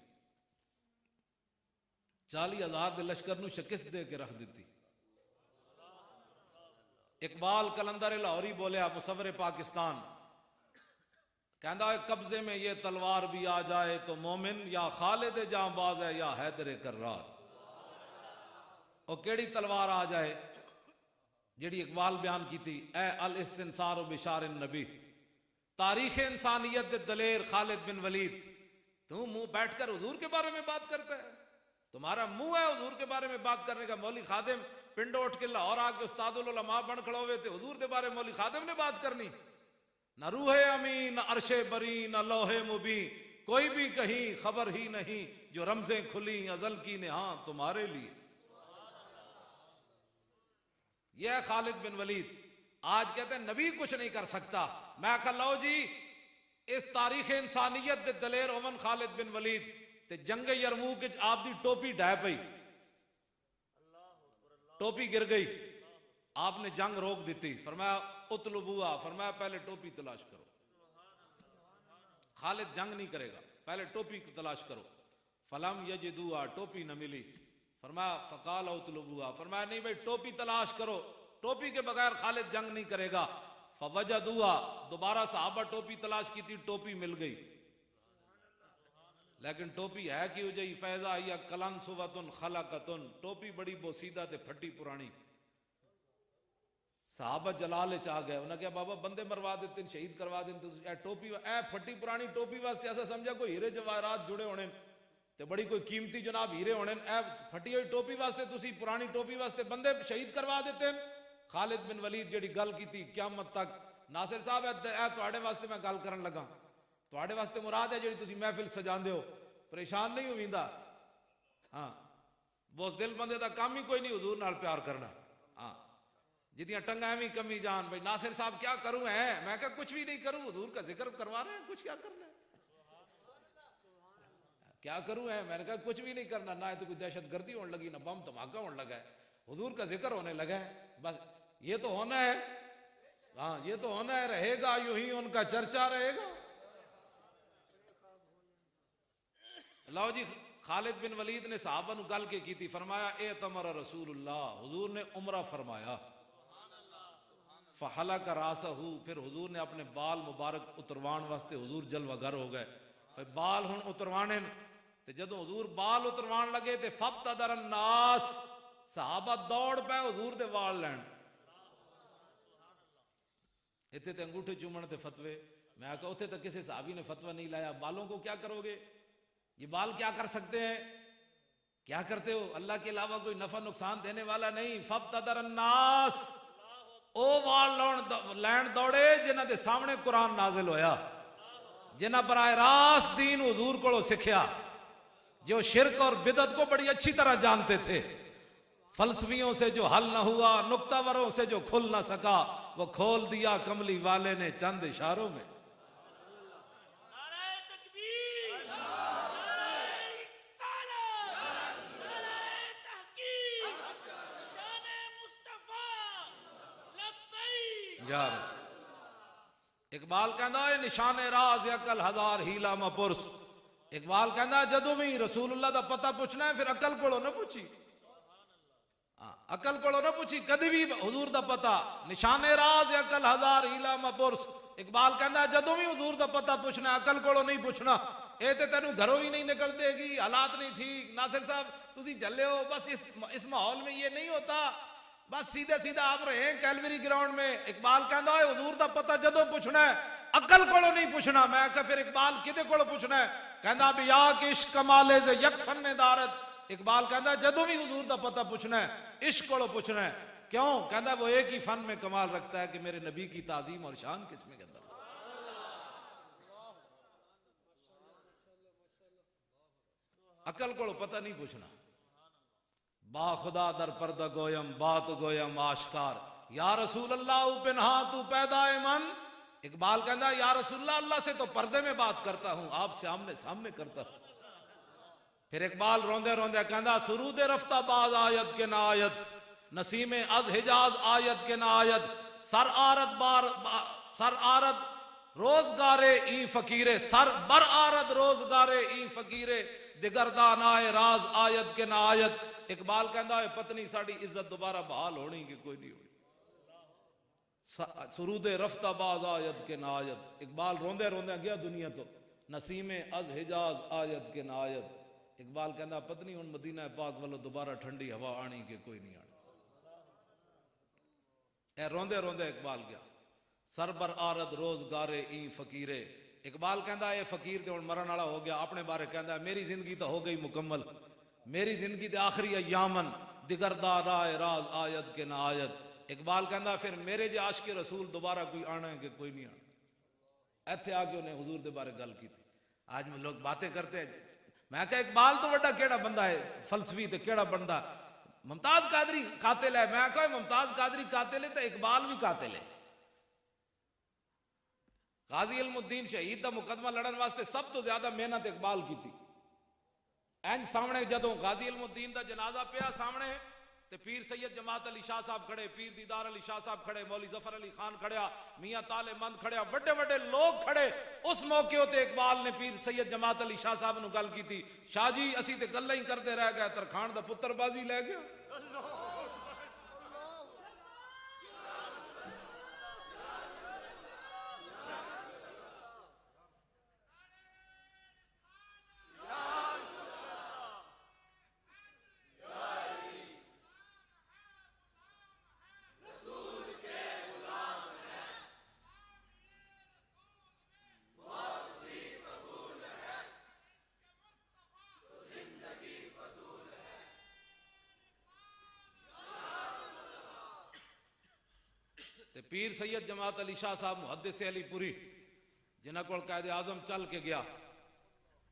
40,000 دے لشکر نو شکست دے کے رکھ دیتی. اقبال کلندر لاہوری بولیا مصور پاکستان کہندا ہے قبضے میں یہ تلوار بھی آ جائے تو مومن یا خالد جاں باز ہے یا حیدر کرار. اور کیڑی تلوار آ جائے جیڑی اقبال بیان کی تھی اے الاستنصار بشار النبی. تاریخ انسانیت دے دلیر خالد بن ولید. تو منہ بیٹھ کر حضور کے بارے میں بات کرتا ہے, تمہارا منہ ہے حضور کے بارے میں بات کرنے کا. مولوی خادم پنڈو اٹھ کے لاہور آ کے استاد العلماء بن کھڑو ہوئے تھے, حضور کے بارے میں مولوی خادم نے بات کرنی. نہ روح امین نہ عرش بری نہ لوح مبین, کوئی بھی کہیں خبر ہی نہیں جو رمزیں کھلی ازل کی نے ہاں تمہارے لیے. یہ ہے خالد بن ولید. آج کہتے ہیں نبی کچھ نہیں کر سکتا. میں کہا لو جی اس تاریخ انسانیت دے دلیر اومن خالد بن ولید تے جنگ یرموک وچ آپ دی ٹوپی ڈھہ پئی, ٹوپی گر گئی, آپ نے جنگ روک دیتی. فرمایا اطلبوها, فرمایا پہلے ٹوپی تلاش کرو. خالد جنگ نہیں کرے گا, پہلے ٹوپی تلاش کرو. فلم یجدوها, ٹوپی نہ ملی. فرمایا فقال اطلبوها, فرمایا نہیں بھئی ٹوپی تلاش کرو, ٹوپی کے بغیر خالد جنگ نہیں کرے گا. فوجدوها, دوبارہ صحابہ ٹوپی تلاش کی تھی, ٹوپی مل گئی. لیکن ٹوپی ہے کی ہو جائی فیضا یا کلن صوتن خلقتن, ٹوپی بڑی بوسیدہ تے پھٹی پرانی. صحابہ جلال چاہ گئے, انہوں نے کہا بابا بندے مروا دیتے شہید کروا دیتے, اے ٹوپی اے پھٹی پرانی ٹوپی واسطے ایسا سمجھا کوئی ہیرے جواہرات جڑے ہونے تے بڑی کوئی قیمتی جناب ہیرے ہونے, اے پھٹی ہوئی ٹوپی واسطے تسی پرانی ٹوپی واسطے بندے شہید کروا دیتے ہیں. خالد بن ولید جڑی گل کی تھی قیامت تک. ناصر صاحب اے تواڈے واسطے میں گل کرن لگا, تواڈے واسطے مراد ہے جڑی تسی محفل سجاندے ہو, پریشان نہیں ہویندا. ہاں بوس دل بندے دا کام ہی کوئی نہیں حضور نال پیار کرنا. ہاں جتیاں ٹنگا ایویں کمی جان. بھائی ناصر صاحب کیا کروں ہے, میں کہا کچھ بھی نہیں کروں, حضور کا ذکر کروا رہے ہیں, کچھ کیا کرنا ہے, کیا کروں ہے. میں نے کہا کچھ بھی نہیں کرنا, نہ تو کوئی دہشت گردی ہونے لگی, نہ بم دھماکہ ہونے لگا ہے, حضور کا ذکر ہونے لگا ہے, بس یہ تو ہونا ہے. ہاں یہ تو ہونا ہے, رہے گا یوں ہی ان کا چرچا رہے گا. لو جی خالد بن ولید نے صحابہ نو گل کے کی تھی. فرمایا اعتمر رسول اللہ, حضور نے عمرہ فرمایا. فحلق راسہ, پھر حضور نے اپنے بال مبارک اتروان واسطے حضور جلوہ گر ہو گئے. بال ہن اتروانے تے جدو حضور بال اتروان لگے تے فابتدر الناس, صحابہ دوڑ پے حضور دے وال لین. اتنے تے انگوٹھے چومن تے فتوے. میں کہا اتنے تک کسی صحابی نے فتوہ نہیں لایا. بالوں کو کیا کرو گے, یہ بال کیا کر سکتے ہیں, کیا کرتے ہو, اللہ کے علاوہ کوئی نفع نقصان دینے والا نہیں. فابتدر الناس, او وال لین دوڑے جنہ دے سامنے قرآن نازل ہویا, جنہ براہ راست دین حضور کو سکھیا, جو شرک اور بدعت کو بڑی اچھی طرح جانتے تھے. فلسفیوں سے جو حل نہ ہوا, نکتہ وروں سے جو کھل نہ سکا, وہ کھول دیا کملی والے نے چند اشاروں میں. یا رسول اقبال کہندا ہے نشان راز عقل ہزار ہیلا مپرس. اقبال کہندا جدوں بھی رسول اللہ دا پتہ پوچھنا ہے پھر عقل کولوں نہ پوچھی, عقل کولوں نہ پوچھی کدی بھی حضور دا پتہ. نشان راز عقل ہزار ہیلا مپرس. اقبال کہندا جدوں بھی حضور دا پتہ پوچھنا عقل کولوں نہیں پوچھنا. اے تے تینوں گھروں ہی نہیں نکل دے گی, حالات نہیں ٹھیک. ناصر صاحب تسی جلے ہو بس اس ماحول میں یہ نہیں ہوتا, بس سیدھے سیدھا آپ رہے ہیں کیلوری گراؤنڈ میں. اقبال کہندا ہے حضور دا پتہ جدوں پوچھنا ہے عقل کولوں نہیں پوچھنا. میں کہا پھر اقبال کدے کولوں پوچھنا ہے؟ کہندا بھی یا کہ عشق کمالے سے یک فن دارت. اقبال کہندا جدوں بھی حضور دا پتہ پوچھنا ہے عشق کولوں پوچھنا ہے. کیوں؟ کہندا وہ ایک ہی فن میں کمال رکھتا ہے کہ میرے نبی کی تعظیم اور شان کس میں کہندا. عقل کولوں پتہ نہیں پوچھنا. با خدا در پردہ گویم بات گویم آشکار. یا رسول اللہ او پنہا تو پیدا من. اقبال کہندا یا رسول اللہ سے تو پردے میں بات کرتا ہوں, آپ سے آمنے سامنے کرتا ہوں. پھر اقبال روندے روندے کہندا سرود رفتہ باز آیت کے نہ آیت, نسیم از حجاز آیت کے نہ آیت, سر آرد روزگارے ای فقیرے, سر بر آرد روزگارے ای فقیرے, دگردان آئے راز آیت کے نہ آیت. اقبال کہندا ہے پتنی ساڑی عزت دوبارہ بحال ہونی کہ کوئی نہیں ہونی. سرود رفتہ باز آیت کے نہ آیت. اقبال روندے روندے گیا دنیا تو, نسیم از حجاز آیت کے نہ آیت. اقبال کہندا پتنی ان مدینہ پاک والو دوبارہ ٹھنڈی ہوا آنی کہ کوئی نہیں آنی. اے روندے روندے اقبال گیا سر بر آرد روزگارے ای فقیرے. اقبال کہندا اے فقیر تے ہن مرن والا ہو گیا. اپنے بارے کہندا میری زندگی تو ہو گئی مکمل, میری زندگی تے آخری ایامن دگردار آئے راز آیت کے نہ آیت. اقبال کہندا پھر میرے جے عاشق رسول دوبارہ کوئی آنا ہے کہ کوئی نہیں آنا. ایتھے آ کے انہیں حضور دے بارے گل کی تھی. آج میں لوگ باتیں کرتے ہیں, میں کہا اقبال تو بڑا کیڑا بندہ ہے فلسفی تے کیڑا بندہ. ممتاز قادری قاتل ہے. میں کہا ممتاز قادری قاتل ہے تو اقبال بھی قاتل ہے. غازی علم الدین شہید دا مقدمہ لڑن واسطے سب تو زیادہ محنت اقبال کی تھی. اینج سامنے جدوں غازی علم الدین دا جنازہ پیا سامنے تے پیر سید جماعت علی شاہ صاحب کھڑے, پیر دیدار علی شاہ صاحب کھڑے, مولوی ظفر علی خان کھڑیا, میاں طالب مند کھڑیا, بڑے بڑے لوگ کھڑے. اس موقع تے اقبال نے پیر سید جماعت علی شاہ صاحب نو گل کی تھی, شاہ جی اسی تے گلاں ہی کرتے رہ گئے, ترکھان دا پتر بازی لے گیا. پیر سید جماعت علی شاہ صاحب محدث علی پوری جنہ کو قائد اعظم چل کے گیا.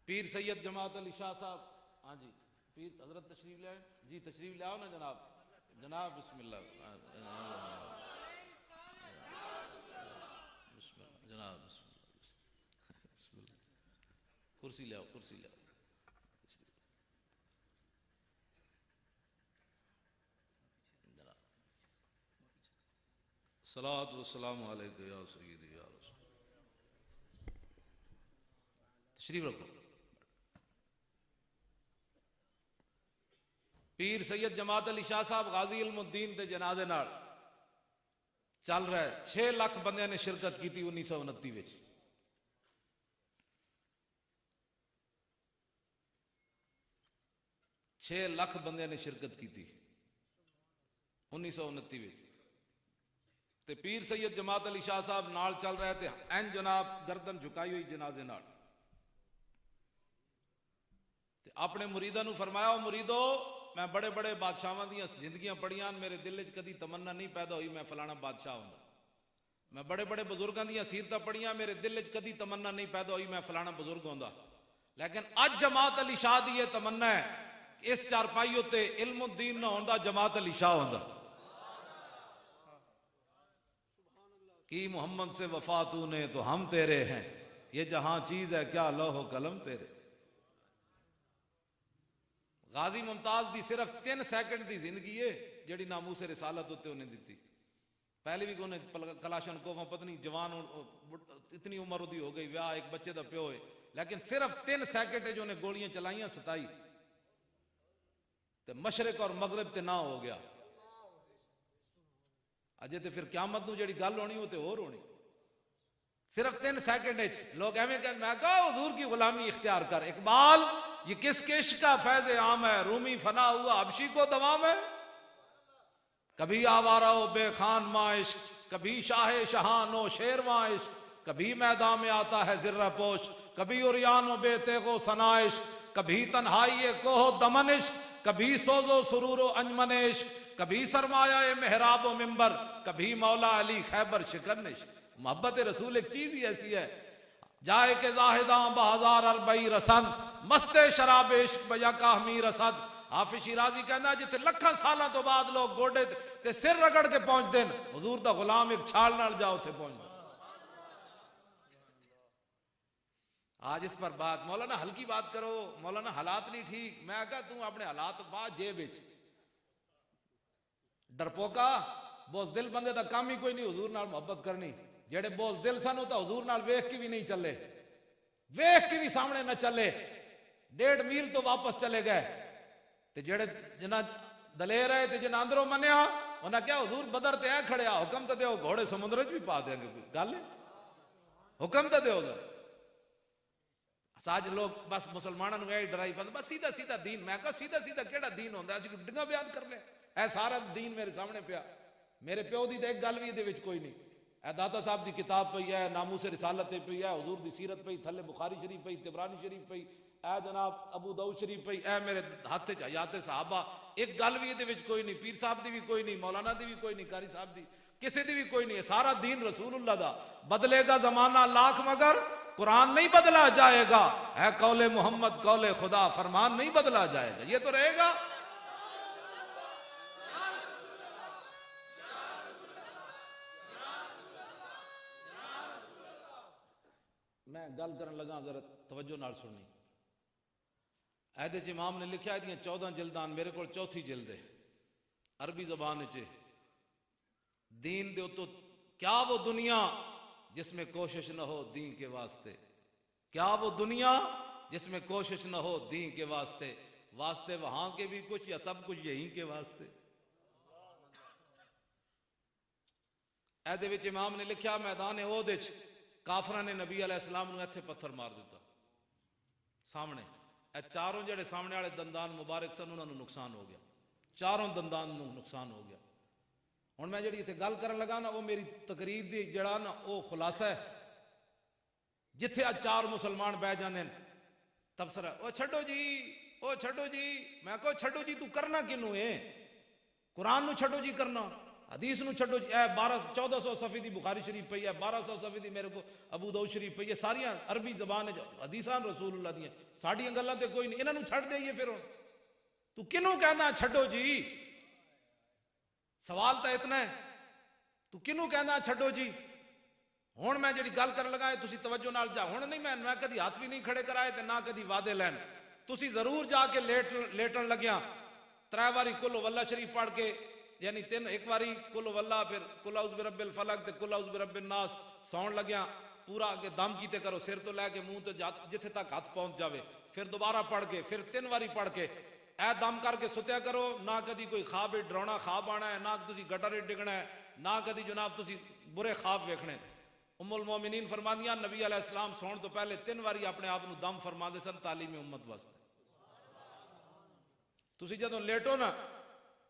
پیر سید جماعت علی شاہ صاحب, ہاں جی پیر حضرت تشریف لے آئے جی, تشریف لے آؤ نا جناب. جناب بسم اللہ, بسم اللہ جناب, بسم اللہ, کرسی لے آؤ, کرسی لے آؤ. صلاۃ والسلام علیکہ یا سیدی یا رسول. تشریف رکھو. پیر سید جماعت علی شاہ صاحب غازی علم الدین دے جنازے نال چل رہا ہے. 6 لاکھ بندے نے شرکت کی تھی 1929 وچ. 6 لاکھ بندے نے شرکت کی تھی 1929 وچ. تے پیر سید جماعت علی شاہ صاحب نال چل رہے تھے, این جناب گردن جھکائی ہوئی جنازے نال. تے اپنے مریداں نو فرمایا, مریدو میں بڑے بڑے بادشاہاں دیاں زندگیاں پڑھیاں, میرے دل وچ کدی تمنا نہیں پیدا ہوئی میں فلانا بادشاہ ہوندا. میں بڑے بڑے بزرگاں دیاں سیرتاں پڑھیاں, میرے دل وچ کدی تمنا نہیں پیدا ہوئی میں فلانا بزرگ ہوندا. لیکن اج جماعت علی شاہ دی یہ تمنا ہے کہ اس چارپائی تے علم الدین نہ ہوندا, جماعت علی شاہ ہوندا. کی محمد سے وفا تو نے تو ہم تیرے ہیں, یہ جہاں چیز ہے کیا لوح و قلم تیرے. غازی ممتاز دی صرف 3 سیکنڈ دی زندگی ہے جڑی ناموس رسالت ہوتے انہیں دیتی. پہلے بھی کونے کلاشن کوفاں پتنی جوان اتنی عمر دی ہو گئی ویاہ ایک بچے دا پیو ہے لیکن صرف 3 سیکنڈ جو نے گولیاں چلائیاں 27 تے مشرق اور مغرب تے نہ ہو گیا اجے تے پھر قیامت نو جڑی گل ہونی وہ تے اور ہونی صرف 3 سیکنڈ لوگ ایویں کہ میں کہا حضور کی غلامی اختیار کر اقبال یہ کس کے عشق کا فیض عام ہے رومی فنا ہوا حبشی کو دوام ہے کبھی آوارہ و بے خان ماں عشق کبھی شاہ شہان و شیرواں عشق کبھی میدان میں آتا ہے زرہ پوش کبھی عریان و بے تیغ و ثنا عشق کبھی تنہائی کوہ دمن عشق کبھی سوز و سرور و انجمن عشق کبھی سرمایہ محراب و منبر کبھی مولا علی خیبر شکن عشق محبت رسول ایک چیز ہی ایسی ہے جائے کہ زاہداں بہزار اربعی رسند مست شراب عشق بیا کاہمی رسد حافظ شیرازی کہنا جتے لکھاں سالاں تو بعد لوگ گوڑے تے سر رگڑ کے پہنچ دیں حضور دا غلام ایک چھال نال جاؤ تھے پہنچ دیں آج اس پر بات مولانا ہلکی بات کرو مولانا حالات نہیں ٹھیک میں کہا تم اپنے حالات بات جیب وچ ڈرپوکا بوز دل بندے دا کام ہی کوئی نہیں حضور نال محبت کرنی جڑے بوز دل سن تا حضور نال ویکھ کے بھی نہیں چلے ویکھ کے بھی سامنے نہ چلے 1.5 میل تو واپس چلے گئے تے جڑے جنہ دلیر ہے تے جنہ اندروں منیا انہاں کیا حضور بدر تے اے کھڑیا حکم تے دیو گھوڑے سمندر وچ بھی پا دیں گے گل حکم تے دیو ساج لوگ بس مسلمانوں نے ڈرائی پند بس سیدھا سیدھا دین میں کہا سیدھا سیدھا کیڑا دین ہوندا اسی ڈنگا بیان کر لیں اے سارا دین میرے سامنے پیا میرے پیو دی تے ایک گل وی دے وچ کوئی نہیں اے داتا صاحب دی کتاب پئی ہے ناموس رسالت پئی ہے حضور دی سیرت پئی تھلے بخاری شریف پئی طبرانی شریف پئی اے جناب ابو داؤد شریف پئی اے میرے ہاتھ وچ حیات صحابہ ایک گل وی دے وچ کوئی نہیں پیر صاحب دی بھی کوئی نہیں مولانا دی بھی کوئی نہیں قاری صاحب دی کسی دی بھی کوئی نہیں ہے سارا دین رسول اللہ دا بدلے گا زمانہ لاکھ مگر قرآن نہیں بدلا جائے گا اے قول محمد قول خدا فرمان نہیں بدلا جائے گا یہ تو رہے گا میں گل کرن لگا ذرا توجہ نال سننی ایدے امام نے لکھا ہے 14 جلدان میرے کو 4تھی جلد ہے عربی زبان چ دین دے تو کیا وہ دنیا جس میں کوشش نہ ہو دین کے واسطے کیا وہ دنیا جس میں کوشش نہ ہو دین کے واسطے واسطے وہاں کے بھی کچھ یا سب کچھ یہیں کے واسطے ایدے وچ امام نے لکھا میدان احد وچ کافراں نے نبی علیہ السلام نو ایتھے پتھر مار دیتا سامنے اے چاروں جڑے سامنے والے دندان مبارک سن انہاں نو نقصان ہو گیا چاروں دندان نو نقصان ہو گیا ہن میں جڑی ایتھے گل کرن لگا نا وہ میری تقریر دی جڑا نا وہ خلاصہ ہے جتھے آ 4 مسلمان بہ جاندے تبصرہ او چھڈو جی میں کہو چھڈو جی تو کرنا کینوں ہے قرآن نو چھڈو جی کرنا حدیث نو چھڈو جی اے 1400 صفحے دی بخاری شریف پئی ہے 1200 صفحے دی میرے کو ابو داؤد شریف پئی ہے ساریاں عربی زبان حدیثاں رسول اللہ دیاں ساڈیاں گلاں تے کوئی نہیں انہاں نو چھڈ دئیے پھر ہن تو کینوں کہنا چھڈو جی سوال تو اتنا ہے تو کنوں کہنا چھڈو جی ہن میں جڑی گل کرن لگا تسی توجہ نال جا ہن نہیں میں کدی ہاتھ بھی نہیں کھڑے کرائے تے نہ کدی وعدے لین تسی ضرور جا کے لیٹن لگیا 3 واری کل واللہ شریف پڑھ کے یعنی 3 ایک واری کل واللہ پھر کل اعوذ برب الفلق تے کل اعوذ برب الناس سون لگیا پورا کے دم کیتے کرو سر تو لے کے منہ تو جتھے تک ہاتھ پہنچ جاوے پھر دوبارہ پڑھ کے پھر 3 واری پڑھ کے اے دم کر کے ستیا کرو نہ کدی کوئی خواب ڈرونا خواب آنا ہے نہ تسی گٹر ڈگنا ہے نہ کدی جناب تسی برے خواب ویکھنے ام المومنین فرماندیاں نبی علیہ السلام سون تو پہلے 3 واری اپنے آپ نو دم فرما دے سن تعلیم امت واسطے تسی جدوں لیٹو نا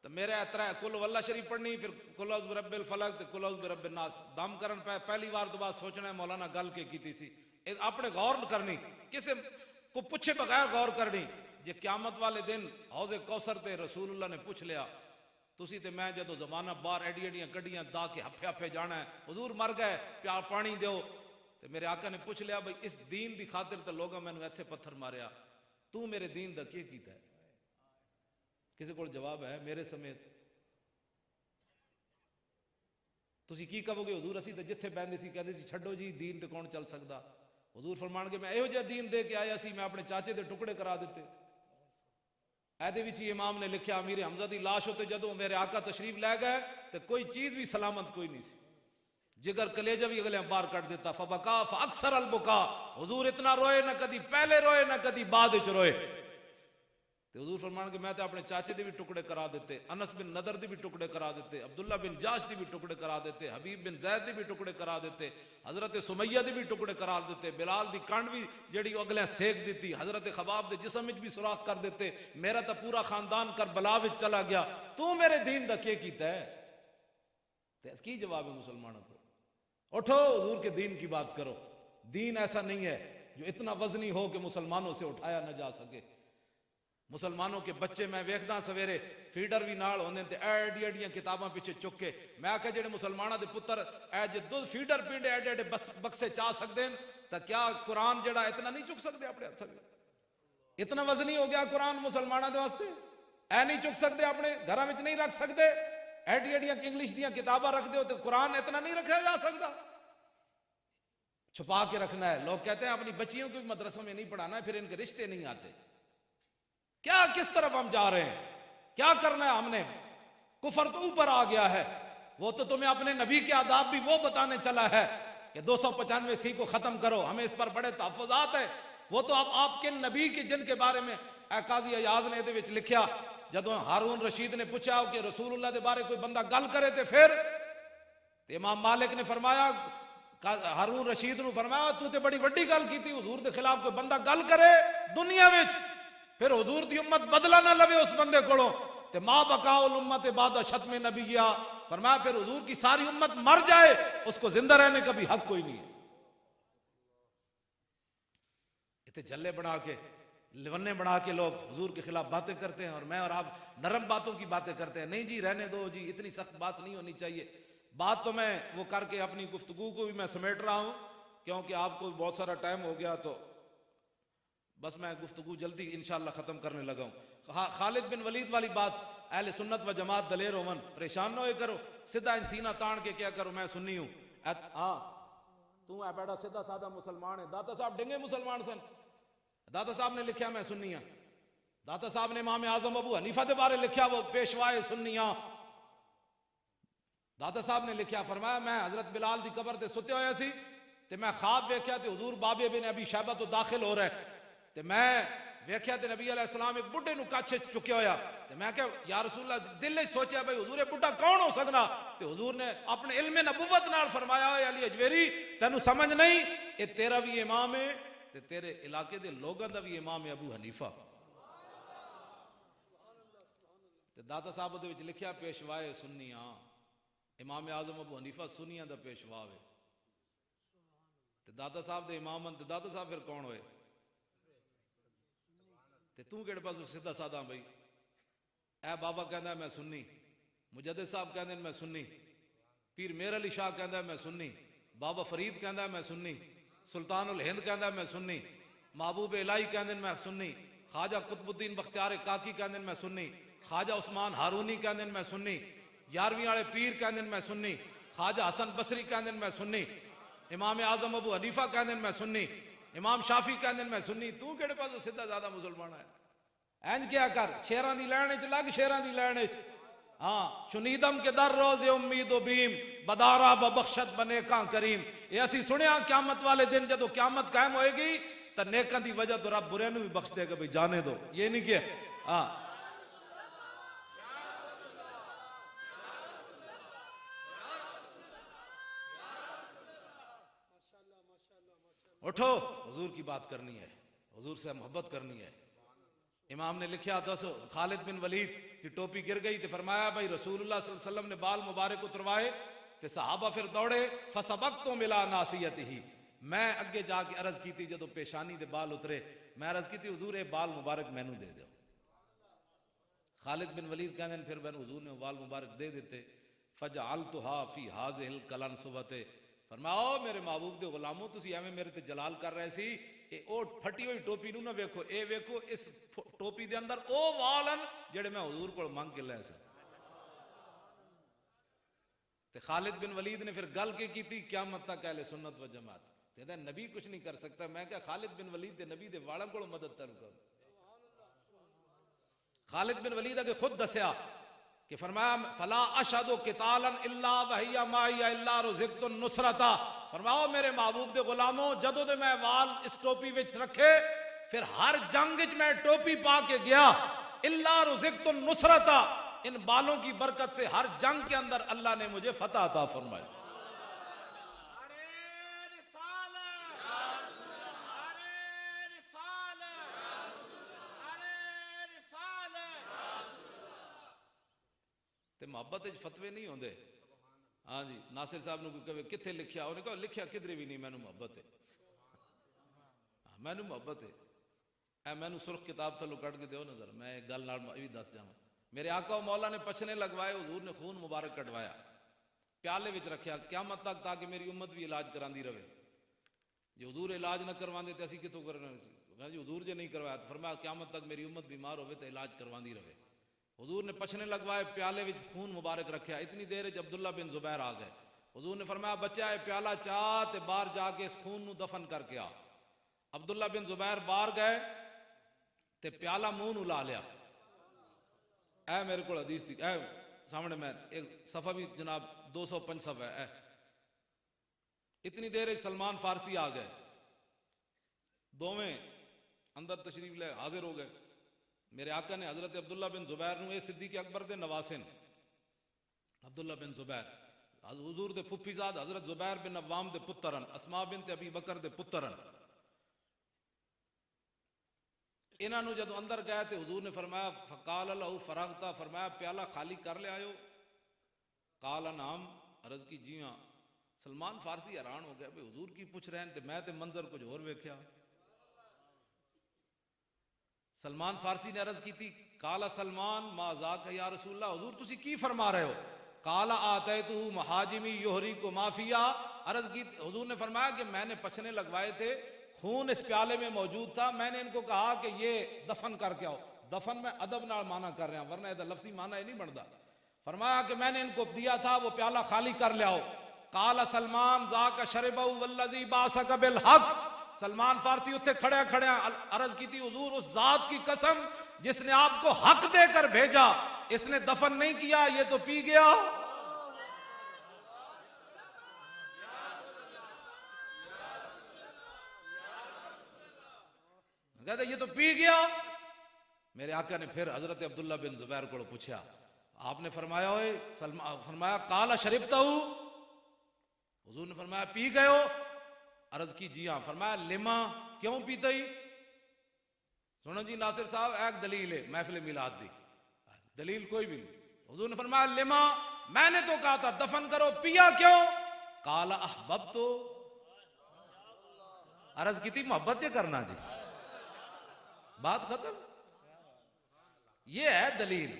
تو میرے اترا کل واللہ شریف پڑھنی پھر کل اعوذ برب الفلق تے کل اعوذ برب الناس دم کرن پہلی بار تو بعد سوچنا ہے مولانا گل کے کیتی سی اپنے غور کرنی کسے کو پوچھے بغیر غور کرنی جے قیامت والے دن حوض کوثر تے رسول اللہ نے پوچھ لیا تسی تے میں جدو زمانہ باہر ایڈیاں کڈیاں دا کے ہفے جانا ہے حضور مر گئے پیار پانی دیو تے میرے آقا نے پوچھ لیا بھئی اس دین دی خاطر تے لوگاں میں نے ایتھے پتھر ماریا تو میرے دین دا کی کیتا ہے کسی کو جواب ہے میرے سمیت تسی کی کہو گے حضور اسی تے جتھے بیندے سی کہندے سی چھڈو جی دین تے کون چل سکدا حضور فرمان کے میں ایہو جہا دین دے کے آیا سی میں اپنے چاچے دے ٹکڑے کرا دیتے ایدے وچ امام نے لکھیا امیر حمزہ دی لاش ہوتے جدوں میرے آقا تشریف لے گئے تو کوئی چیز بھی سلامت کوئی نہیں سی، جگر کلیجہ بھی اگلے باہر کٹ دیتا، فبکا فاکثر البکا، حضور اتنا روئے نہ کدی پہلے روئے نہ کدی بعد وچ روئے۔ تو حضور فرمان کہ میں تے اپنے چاچے دے بھی ٹکڑے کرا دیتے، انس بن نضر دے بھی ٹکڑے کرا دیتے، عبداللہ بن جاش دے بھی ٹکڑے کرا دیتے، حبیب بن زید دے بھی ٹکڑے کرا دیتے، حضرت سمیہ دے بھی ٹکڑے کرا دیتے، بلال دی کانڈ بھی جڑی اگلے سیک دیتی، حضرت خباب دے جسم وچ بھی سوراخ کر دیتے، میرا تا پورا خاندان کربلا وچ چلا گیا، تو میرے دین دا کیا کیتا ہے؟ تے کی جواب ہے مسلمانوں کو؟ اٹھو حضور کے دین کی بات کرو۔ دین ایسا نہیں ہے جو اتنا وزنی ہو کہ مسلمانوں سے اٹھایا نہ جا سکے۔ مسلمانوں کے بچے میں ویکھدا سویرے فیڈر بھی نال ہوندے تے ایڈی ایڈیاں کتاباں پیچھے چک کے، میں آکھیا جڑے مسلماناں دے پتر اے جے دو فیڈر پینڈے ایڈے ایڈے بکسے چا سکدے ہیں تے کیا قرآن جڑا اتنا نہیں چک سکدے اپنے ہتھ وچ؟ اتنا وزنی ہو گیا قرآن مسلماناں دے واسطے؟ اے نہیں چک سکدے اپنے گھراں وچ نہیں رکھ سکدے؟ ایڈی ایڈیاں انگلش دیاں کتاباں رکھ دے ہو تے قرآن اتنا نہیں رکھا جا سکدا؟ چھپا کے رکھنا ہے۔ لوگ کہتے ہیں اپنی بچیوں کو بھی مدرسوں میں نہیں پڑھانا ہے، پھر ان کے رشتے نہیں آتے۔ کیا کس طرف ہم جا رہے ہیں؟ کیا کرنا ہے ہم نے؟ کفر تو اوپر آ گیا ہے، وہ تو تمہیں اپنے نبی کے آداب بھی وہ بتانے چلا ہے کہ 295 کو ختم کرو، ہمیں اس پر بڑے تحفظات ہے۔ وہ تو آپ کے نبی کے جن کے بارے میں اے قاضی ایاز نے دے وچ لکھیا، جدوں ہارون رشید نے پوچھا کہ رسول اللہ دے بارے کوئی بندہ گل کرے تے پھر تے امام مالک نے فرمایا، ہارون رشید نو فرمایا تو تے بڑی وڈی گل کیتی، حضور دے خلاف کوئی بندہ گل کرے دنیا وچ پھر حضور دی امت بدلہ نہ لوے اس بندے کولوں تے ما بقاء الامت بعد شتم نبیہ، فرمایا پھر حضور کی ساری امت مر جائے اس کو زندہ رہنے کا بھی حق کوئی نہیں ہے۔ اتنے جلے بنا کے لونے بنا کے لوگ حضور کے خلاف باتیں کرتے ہیں، اور میں اور آپ نرم باتوں کی باتیں کرتے ہیں۔ نہیں جی رہنے دو جی، اتنی سخت بات نہیں ہونی چاہیے۔ بات تو میں وہ کر کے اپنی گفتگو کو بھی میں سمیٹ رہا ہوں کیونکہ آپ کو بہت سارا ٹائم ہو گیا، تو بس میں گفتگو جلدی انشاءاللہ ختم کرنے لگا ہوں۔ خالد بن ولید والی بات، اہل سنت و جماعت دلیر ہوون، پریشان نہ ہوئے کرو، سیدھا سینہ تان کے کیا کرو میں سنی ہوں۔ ہاں تو ہے بیٹا سیدھا سادہ مسلمان ہے۔ داتا صاحب ڈنگے مسلمان سن، داتا صاحب نے لکھیا میں سنی ہوں۔ داتا صاحب نے امام اعظم ابو حنیفہ دے بارے لکھیا وہ پیشوائے سنیاں۔ داتا صاحب نے لکھیا، فرمایا میں حضرت بلال دی قبر تے ستے ہویا سی تے میں خواب ویکھیا تے حضور بابے بن ابی شیبہ تو داخل ہو رہے تے میں ویکھیا تے نبی علیہ السلام ایک بڈھے نو کچھ چکیا ہویا تے میں کہ یا رسول اللہ، دل وچ سوچیا بھائی حضور بڈھا کون ہو سکدا؟ تے حضور نے اپنے علم نبوت نال فرمایا، اے علی اجویری تینوں سمجھ نہیں، اے تیرا بھی امام ہے تے تیرے علاقے دے لوگاں دا بھی امام ہے ابو حنیفہ۔ تے داتا صاحب دے وچ لکھیا پیشوائے سنیاں، امام اعظم ابو حنیفہ سنیاں دا پیشوا ہے تے داتا صاحب دے امام تے داتا صاحب پھر کون ہوئے؟ تے تو کہڑے پاسوں سیدھا سادہ بھائی؟ اے بابا کہندا ہے میں سنی، مجدد صاحب کہندے ہیں میں سنی، پیر میر علی شاہ کہندا ہے میں سنی، بابا فرید کہندا ہے میں سنی، سلطان الہند کہندا ہے میں سنی، محبوب الہی کہندے ہیں میں سنی، خواجہ قطب الدین بختیار کاکی کہندے ہیں میں سنی، خواجہ عثمان ہارونی کہندے ہیں میں سنی، 11ویں والے پیر کہندے ہیں میں سنی، خواجہ حسن بصری کہندے ہیں میں سنی، امام اعظم ابو حنیفہ کہندے ہیں میں سنی، امام شافی کہندے ہیں میں سنی۔ تو کہڑے پاسوں سیدھا زیادہ مسلمان ہے؟ اینج کیا کر، شیران دی لین وچ لگ، شیران دی لین وچ۔ ہاں شنیدم کے در روز امید و بیم، بدارا ببخشت بنیکاں کریم۔ یہ اسی سنیا قیامت والے دن جدو قیامت قائم ہوئے گی تو نیکاں دی وجہ تو رب برے نو بھی بخش دے گا، بھئی جانے دو، یہ نہیں کیا۔ ہاں اٹھو، حضور کی بات کرنی ہے، حضور سے محبت کرنی ہے۔ امام نے لکھیا خالد بن ولید کی ٹوپی گر گئی تو فرمایا بھائی رسول اللہ صلی اللہ علیہ وسلم نے بال مبارک اتروائے تو صحابہ پھر دوڑے، فسبقتم الی ناصیتہ، میں اگے جا کے عرض کی تھی جدو پیشانی دے بال اترے، میں عرض کی تھی حضور اے بال مبارک مینوں دے دیو۔ خالد بن ولید کہندے ہیں پھر میں حضور نے بال مبارک دے دیتے، فجعلتها فی هذه القلنسوۃ، فرماؤ میرے محبوب دے غلاموں تسی ایویں میرے تے جلال کر رہے سی، اے او پھٹی ہوئی ٹوپی نو نہ ویکھو، اے ویکھو اس ٹوپی دے اندر او والن جڑے میں حضور کو مانگ کے لے سا۔ تے خالد بن ولید نے پھر گل کی تھی قیامت تک اہل سنت و جماعت کہتا ہے نبی کچھ نہیں کر سکتا، میں کہا خالد بن ولید دے نبی دے والن کو مدد تر کر۔ خالد بن ولید کے خود دسیا کہ فرمایا فلا اشہد قتالا الا وہی معی الا رزقت النصرۃ، فرماؤ میرے محبوب دے غلاموں جدوں دے میں وال اس ٹوپی وچ رکھے پھر ہر جنگ وچ میں ٹوپی پا کے گیا، الا رزقت النصرۃ، ان بالوں کی برکت سے ہر جنگ کے اندر اللہ نے مجھے فتح عطا فرمائی۔ تے محبت وچ فتوے نہیں ہوندے۔ ہاں جی، ناصر صاحب نے کوئی کہے کتھے لکھیا، انہیں کہا لکھیا کدھر بھی نہیں، مینوں محبت ہے، مینوں محبت ہے۔ اے مینوں سرخ کتاب تھلو کٹ کے دیو نظر، میں ایک گل نال بھی دس جاواں۔ میرے آقا و مولا نے پچھنے لگوائے، حضور نے خون مبارک کٹوایا، پیالے وچ رکھیا قیامت تک تاکہ میری امت بھی علاج کراندی رہے۔ جی حضور علاج نہ کرواندے تے اسی کتوں کرنا سی؟ جی حضور جے نہیں کروایا تو فرمایا قیامت تک میری امت بیمار ہوئے تو علاج کرواندی رہے۔ حضور نے پچھنے لگوائے، پیالے وچ خون مبارک رکھیا، اتنی دیر وچ عبداللہ بن زبیر آ گئے۔ حضور نے فرمایا بچہ ہے پیالہ چاہ تے باہر جا کے اس خون نو دفن کر کے آ۔ عبداللہ بن زبیر باہر گئے تے پیالہ منہ نو لا لیا۔ اے میرے کو حدیث تھی، اے سامنے میں ایک صفحہ بھی جناب 205 صفحہ ہے۔ اتنی دیر سلمان فارسی آ گئے، دوویں اندر تشریف لے حاضر ہو گئے۔ میرے آقا نے حضرت عبداللہ بن زبیر نو اے صدیق اکبر دے نواسن عبداللہ بن زبیر حضور دے پھپھی زاد حضرت زبیر بن عوام دے پترن، اسماء بنت ابی بکر دے پترن، انہاں نو جدو اندر گئے تے حضور نے فرمایا فقال لہو فرغتا، فرمایا پیالہ خالی کر لے آئے ہو؟ قال نعم، عرض کی جی ہاں۔ سلمان فارسی حیران ہو گیا، بھئی حضور کی پوچھ رہے ہیں تے میں تے منظر کچھ اور ویکھیا۔ سلمان فارسی نے عرض کی تھی قال سلمان ما ذاک یا رسول اللہ، حضور تسی کی فرما رہے ہو؟ قال آتیتہ محاجمی یحریک ما فیہا، عرض کی حضور نے فرمایا کہ میں نے پچھنے لگوائے تھے، خون اس پیالے میں موجود تھا، میں نے ان کو کہا کہ یہ دفن کر کے آؤ۔ دفن میں ادب نال معنی کر رہا ہوں، ورنہ یہ لفظی معنی یہ نہیں بنتا۔ فرمایا کہ میں نے ان کو دیا تھا، وہ پیالہ خالی کر لے آؤ۔ قال سلمان ذاک شربہ والذی بعثک بالحق، سلمان فارسی اتھے کھڑے کھڑے عرض کی تھی حضور اس ذات کی قسم جس نے آپ کو حق دے کر بھیجا، اس نے دفن نہیں کیا، یہ تو پی گیا۔ کہتے یہ تو پی گیا۔ میرے آقا نے پھر حضرت عبداللہ بن زبیر کو پوچھا، آپ نے فرمایا ہوئے فرمایا قال شربتہ، حضور نے فرمایا پی گئے ہو؟ عرض کی جی ہاں۔ فرمایا لما، کیوں پیتا ہی؟ سنو جی ناصر صاحب ایک دلیل ہے محفل میلاد دی، دلیل کوئی بھی نہیں۔ حضور نے فرمایا لما، میں نے تو کہا تھا دفن کرو، پیا کیوں؟ قال احببت، عرض کی تھی محبت سے کرنا جی، بات ختم۔ یہ ہے دلیل،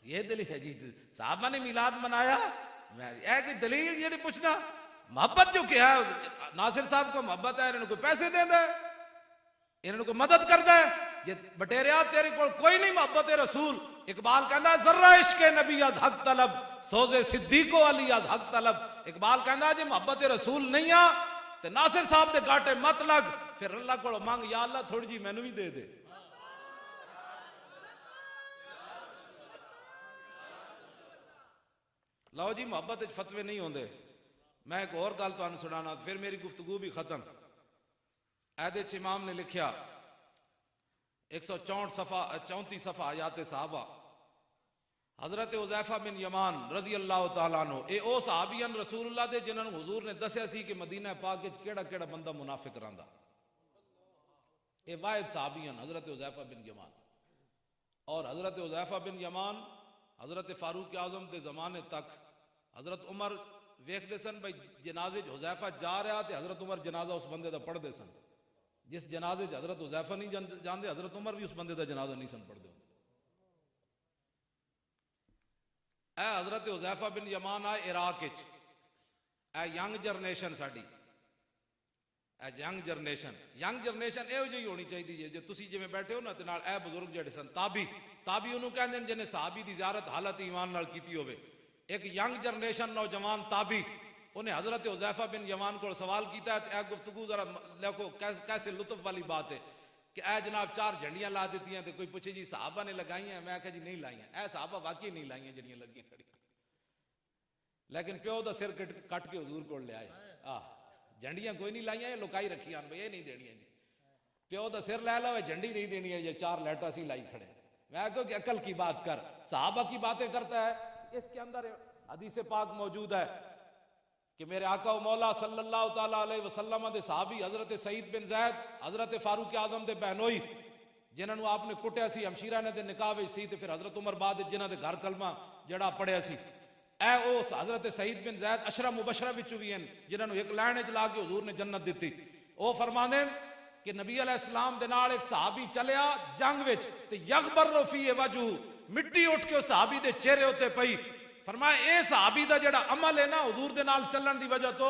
یہ دلیل ہے جی، صحابہ نے میلاد منایا، ایک دلیل یہ نہیں پوچھنا۔ محبت جو کیا ہے، ناصر صاحب کو محبت ہے، انہوں کو پیسے دے دے، انہوں کو مدد کر دے، یہ بٹیریا تیرے کو کوئی نہیں محبت رسول۔ اقبال کہندا ذرہ عشق نبی از حق طلب، سوز صدیق و علی از حق طلب۔ اقبال کہندا جی محبت رسول نہیں آ تے ناصر صاحب دے گاٹے مت لگ، پھر اللہ کو مانگ یا اللہ تھوڑی جی مینوں بھی دے دے۔ لو جی محبت فتوے نہیں ہوندے۔ میں ایک اور گل تانوں سنانا پھر میری گفتگو بھی ختم۔ عہد امام نے لکھیا 164 صفحہ 34 صفحہ آیات صحابہ، حضرت حذیفہ بن یمان رضی اللہ تعالیٰ عنہ، اے او صحابیان رسول اللہ دے جنہاں نوں حضور نے دسیا سی کہ مدینہ پاک وچ کیڑا کیڑا بندہ منافق رہندا، اے واحد صحابیان حضرت حذیفہ بن یمان۔ اور حضرت حذیفہ بن یمان حضرت فاروق اعظم دے زمانے تک حضرت عمر ویکھ دے سن بھائی جنازے حذیفہ جا رہا تے حضرت عمر جنازہ اس بندے دا پڑھ دے سن، جس جنازے حضرت حذیفہ نہیں جاندے حضرت عمر بھی اس بندے دا جنازہ نہیں سن پڑھ دے۔ اے حضرت حذیفہ بن یمان آئے عراق وچ، اے ینگ جنریشن ساڈی، اے ینگ جنریشن اے جی ہونی چاہیے جی تسی جویں بیٹھے ہو نا تے نال اے بزرگ جڑے سن تابی انہوں کہندے جنے صحابی دی زیارت حالت ایمان نال کیتی ہوئے۔ ایک ینگ جنریشن نوجوان تابی انہیں حضرت حذیفہ بن یمان کو سوال کیتا ہے، اے گفتگو ذرا دیکھو کیسے لطف والی بات ہے۔ کہ اے جناب 4 جھنڈیاں لا دیتی ہیں. تو کوئی پوچھے جی صحابہ نے لگائی ہیں؟ میں کہا جی نہیں لائی ہیں. اے صحابہ واقعی نہیں لائی ہیں جڑیاں لگی کھڑی, لیکن پیو دا سر کٹ کے حضور کو لے آئے. جھنڈیاں کوئی نہیں لائیاں, یہ لکائی رکھی ہیں بھائی, یہ نہیں دینی جی. پیو دا سر لے لو, جھنڈی نہیں دینی ہے, یہ 4 لیٹا سی لائی کھڑے. میں کہوں کہ عقل کی بات کر, صحابہ کی باتیں کرتا ہے. اس کے اندر حدیث پاک موجود ہے کہ میرے آقا و مولا صلی اللہ تعالیٰ علیہ وسلم دے صحابی حضرت سعید بن زید, حضرت فاروق اعظم دے بہنوئی جنہاں نو آپ نے کٹیا سی, ہمشیرہ نے دے نکاح وچ سی, تے پھر حضرت عمر بعد جنہاں دے گھر کلمہ جڑا پڑھیا سی, اے او حضرت سعید بن زید اشرا مبشرہ وچوں وی ہیں جنہاں نو ایک لائن وچ لا کے حضور نے جنت دتی. او فرماندے کہ نبی علیہ السلام دے نال ایک صحابی چلیا جنگ وچ, تے یغبر فی وجہ, مٹی اٹھ کے صحابی دے چہرے ہوتے پئی. فرمایا اے صحابی دا جڑا عمل ہے نا حضور دے نال چلن دی وجہ تو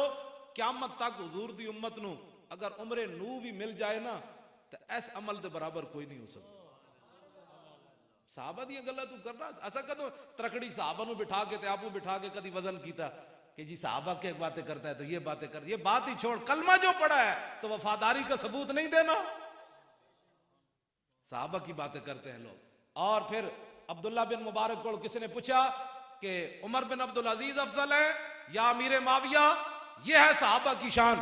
قیامت تک حضور دی امت نو اگر عمر نو بھی مل جائے نا تے اس عمل دے برابر کوئی نہیں ہو سکتا. صحابہ دیاں گلاں تو کرنا ایسا کدو ترکڑی صحابہ نو بٹھا کے تے آپو بٹھا کے کدی وزن کیتا کہ جی صحابہ کے باتیں کرتا ہے تو یہ باتیں کر, یہ بات ہی چھوڑ, کلمہ جو پڑھا ہے تو وفاداری کا ثبوت نہیں دینا. صحابہ کی باتیں کرتے ہیں لوگ. اور پھر عبداللہ بن مبارک کو کسی نے پوچھا کہ عمر بن عبدالعزیز افضل ہے یا امیر معاویہ, یہ ہے صحابہ کی شان.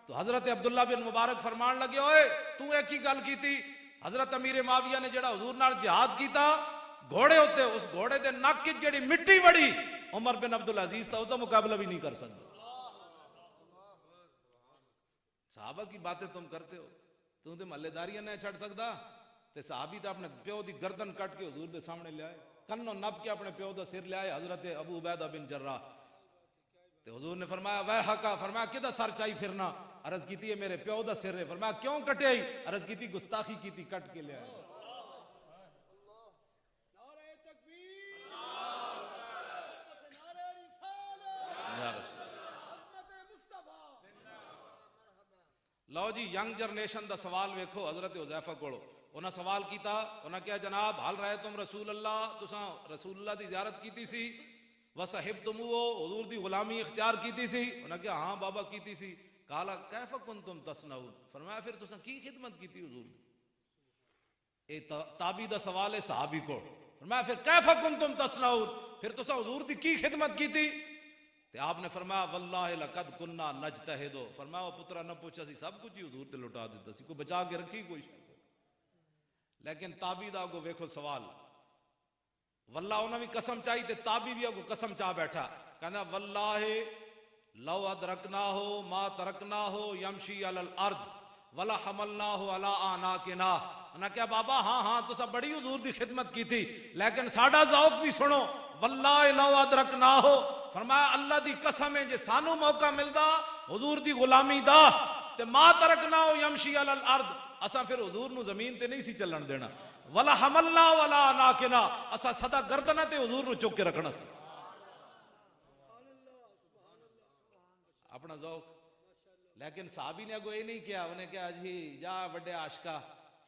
تو حضرت عبداللہ بن مبارک فرمان لگے, اوئے تو ایک ہی گل کی تھی, حضرت امیر معاویہ نے جڑا حضور نال جہاد کیتا, گھوڑے ہوتے, اس گھوڑے دے نک وچ جڑی مٹی وڑی عمر بن عبدالعزیز تھا, وہ مقابلہ بھی نہیں کر سکتا. صحابہ کی باتیں تم کرتے ہو, تم تے محلے داریاں نہیں چھڑ سکتا. تے صحابی تے اپنے پیو دی گردن کٹ کے حضور دے سامنے لے آئے, کنوں نپ کے اپنے پیو دا سر لے آئے, حضرت ابو عبیدہ بن جراح. تے حضور نے فرمایا ویحکا, فرمایا کدھا سر چائی پھرنا؟ عرض کیتی ہے میرے پیو دا سر ہے. فرمایا کیوں کٹے آئی؟ عرض کیتی گستاخی کیتی, کٹ کے لے آئے. لو جی ینگ جنریشن دا سوال ویکھو حضرت حذیفہ کولو. انہاں سوال کیتا, انہاں کیا جناب حال رہے تم رسول اللہ, تساں رسول اللہ دی زیارت کیتی سی, وصحبتموہ, حضور دی غلامی اختیار کیتی سی؟ انہاں کیا ہاں بابا کیتی سی. قالا کیف کنتم تصنعون, فرمایا پھر تساں کی خدمت کیتی حضور دی؟ اے تابعی دا سوال ہے صحابی کو. فرمایا پھر کیف کنتم تصنعون, پھر تساں حضور دی کی خدمت کیتی؟ تے آپ نے فرمایا واللہ لقد کننا نجتہد, فرمایا وہ پترا نہ پوچھا سی, سب کچھ ہی حضور تے لٹا دیتا سی, کوئی بچا کے رکھی کوئی شے. لیکن تابعی دا کو ویکھو سوال, واللہ انہاں بھی قسم چاہی تے تابعی بھی کو قسم چاہ بیٹھا, کہنا واللہ لو ادرکناہو ما ترکناہو یمشی علی الارض ولا حملناہو علی اعناقنا. انہاں کیا بابا ہاں ہاں تسا بڑی حضور دی خدمت کی تھی, لیکن ساڈا ذوق بھی سنو. واللہ لو ادرکناہو, فرمایا اللہ دی قسم ہے جے سانو موقع ملدا حضور دی غلامی دا تے ما ترکناہو یمشی علی الارض, اساں پھر حضور نو زمین تے نہیں سی چلن دینا. ولا حملنا ولا اعناقنا, اساں سدا گردناں تے حضور نو چک کے رکھنا سی. اپنا ذوق. لیکن صحابی نے اگو یہ نہیں کیا, انہیں کہا جی جا بڑے عاشقہ,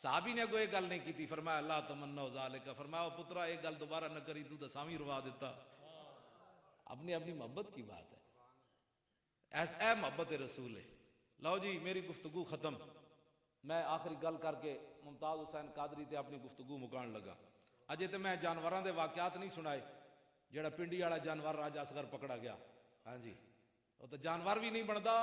صحابی نے اگو یہ گل نہیں کی تھی. فرمایا اللہ تمنا ذالک, فرمایا پترا یہ گل دوبارہ نہ کری, تو سامی روا دیتا. اپنی اپنی محبت کی بات ہے, ایسا اے محبت رسول ہے. لو جی میری گفتگو ختم, میں آخری گل کر کے ممتاز حسین قادری تے اپنی گفتگو مکان لگا. اجے تے میں جانوراں دے واقعات نہیں سنائے, جڑا پنڈی والا جانور راجہ اصغر پکڑا گیا, ہاں جی وہ تو جانور بھی نہیں بنتا.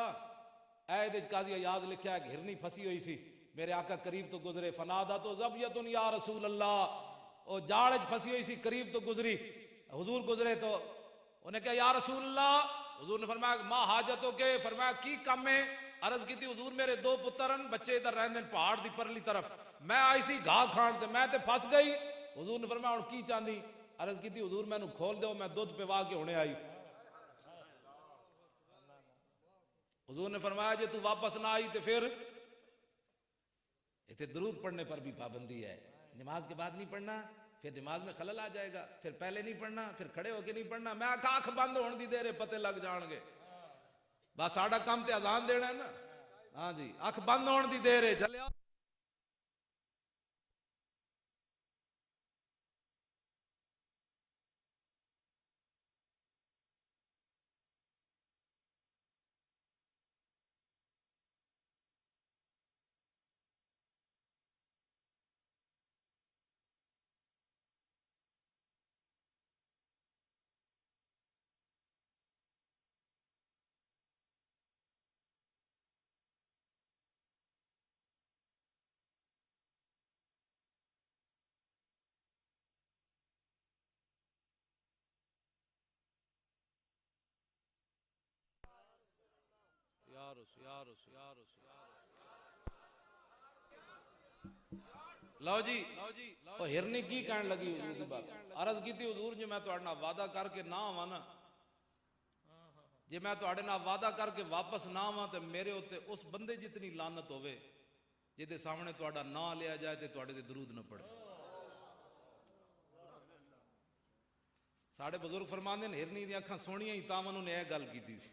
اے دے قاضی ایاز لکھیا ہے گھرنی پھسی ہوئی سی, میرے آقا قریب تو گزرے, فنادا تو زبیۃ یا رسول اللہ, او جاڑ وچ پھسی ہوئی سی, قریب تو گزری, حضور گزرے تو انہیں کہا یا رسول اللہ. حضور نے فرمایا ما حاجتوں کے, فرمایا کی کم ہے؟ عرض کی تھی حضور میرے 2 پترن, بچے ادھر رہندے پہاڑ دی پرلی طرف, میں آئی سی گھا کھان تے میں تے پھس گئی. حضور نے فرمایا ہن کی چاندی؟ عرض کی تھی حضور میں نو کھول دیو, میں دودھ پوا کے ہونے آئی. حضور نے فرمایا جے تو واپس نہ آئی تے پھر اتنے درود پڑھنے پر بھی پابندی ہے, نماز کے بعد نہیں پڑھنا, پھر نماز میں خلل آ جائے گا, پھر پہلے نہیں پڑھنا, پھر کھڑے ہو کے نہیں پڑھنا. میں آکھا آنکھ بند ہون دی دیر پتے لگ جان گے, بس ساڈا کام تے اذان دینا ہے نا, ہاں جی آنکھ بند ہون دی دیر ہے, چلے رسول یا رسول یا رسول لو جی وہ ہرنی کی کہنے لگی حضور دی بات عرض کی تھی حضور جی میں تہاڈے نال وعدہ کر کے نہ آواں نا جی میں تہاڈے نال وعدہ کر کے واپس نہ آواں تے میرے اوتے اس بندے جتنی لعنت ہوے جے سامنے تہاڈا نام لیا جائے تے تہاڈے تے درود نہ پڑے ساڑے بزرگ فرماندے نے ہرنی دی اکھاں سونیاں ہی تاں انہوں نے یہ گل کیتی سی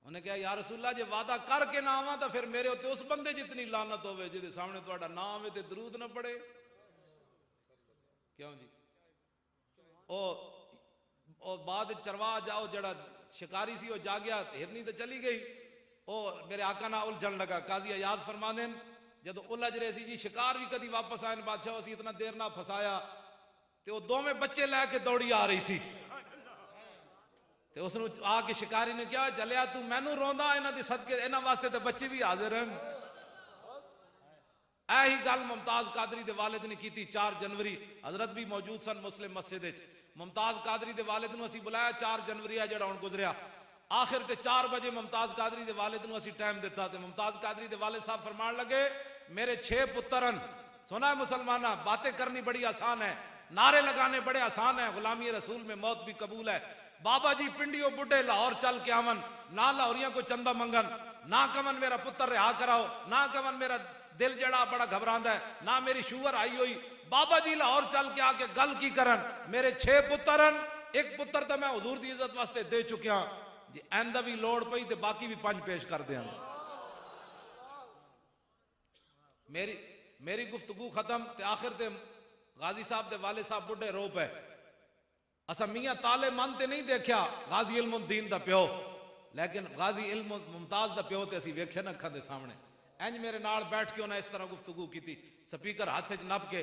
انہوں نے کہا یا رسول اللہ جے وعدہ کر کے نہ آواں تو پھر میرے ہوتے اس بندے جتنی لعنت ہوئے جے سامنے تہاڈا نام ہوئے تے درود نہ پڑے کیوں جی او بعد چرواہ جاؤ جڑا شکاری سی وہ جا گیا ہرنی تو چلی گئی او میرے آقا نہ الجھن لگا قاضی ایاز فرماندے جدو الجھ رہے سی جی شکار بھی کدی واپس آئے بادشاہ اسی اتنا دیر نہ پھسایا تے وہ دو میں بچے لے کے دوڑی آ رہی سی تے اس نے آ کے شکاری نے کیا چلیا تو مینوں روندا انہاں دی صدقے انہاں واسطے تے بچے بھی حاضر ہیں ایہی گل ممتاز قادری دے والد نے کیتی 4 جنوری حضرت بھی موجود سن مسلم مسجد وچ ممتاز قادری دے والد نو اسی بلایا 4 جنوری جڑا ہن گزریا آخر تے 4 بجے ممتاز قادری دے والد نو اسی ٹائم دیتا تے ممتاز قادری دے والد صاحب فرمان لگے میرے 6 پترن سنا ہے مسلمانہ باتیں کرنی بڑی آسان ہے نعرے لگانے بڑے آسان ہیں غلامی رسول میں موت بھی قبول ہے بابا جی پنڈیوں بڈھے لاہور چل کے آون نہ لاہوریاں کو چندہ منگن نہ کمن میرا پتر رہا کراؤ نہ کمن میرا دل جڑا بڑا گھبراندہ ہے نہ میری شوگر آئی ہوئی بابا جی لاہور چل کے آ کے گل کی کرن میرے 6 پترن ایک پتر تو میں حضور دی عزت واسطے دے چکیا جی آئندہ بھی لوڑ پئی تے باقی بھی 5 پیش کر دیں میری گفتگو ختم تے آخر تے غازی صاحب دے والد صاحب بڈھے رو پے اسا میاں تالے من تے نہیں دیکھیا غازی علم الدین دا پیو لیکن غازی علم ممتاز دا پیو تے اسی ویکھے نہ کھا دے سامنے انج میرے نال بیٹھ کے انہیں اس طرح گفتگو کی تھی سپیکر ہاتھ وچ نپ کے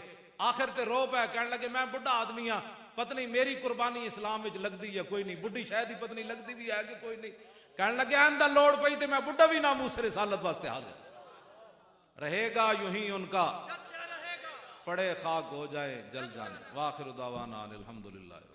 آخر تے رو پے کہنے لگے میں بڈھا آدمی ہاں پتہ نہیں میری قربانی اسلام وچ لگدی یا کوئی نہیں بڈھی شاید ہی پتہ نہیں لگدی بھی ہے کہ کوئی نہیں کہنے لگے آئندہ لوڑ پئی تے میں بڈھا بھی ناموس رسالت واسطے حاضر رہے گا یوں ہی ان کا پڑے خاک ہو جائے جل جانے واخر دعوانا الحمدللہ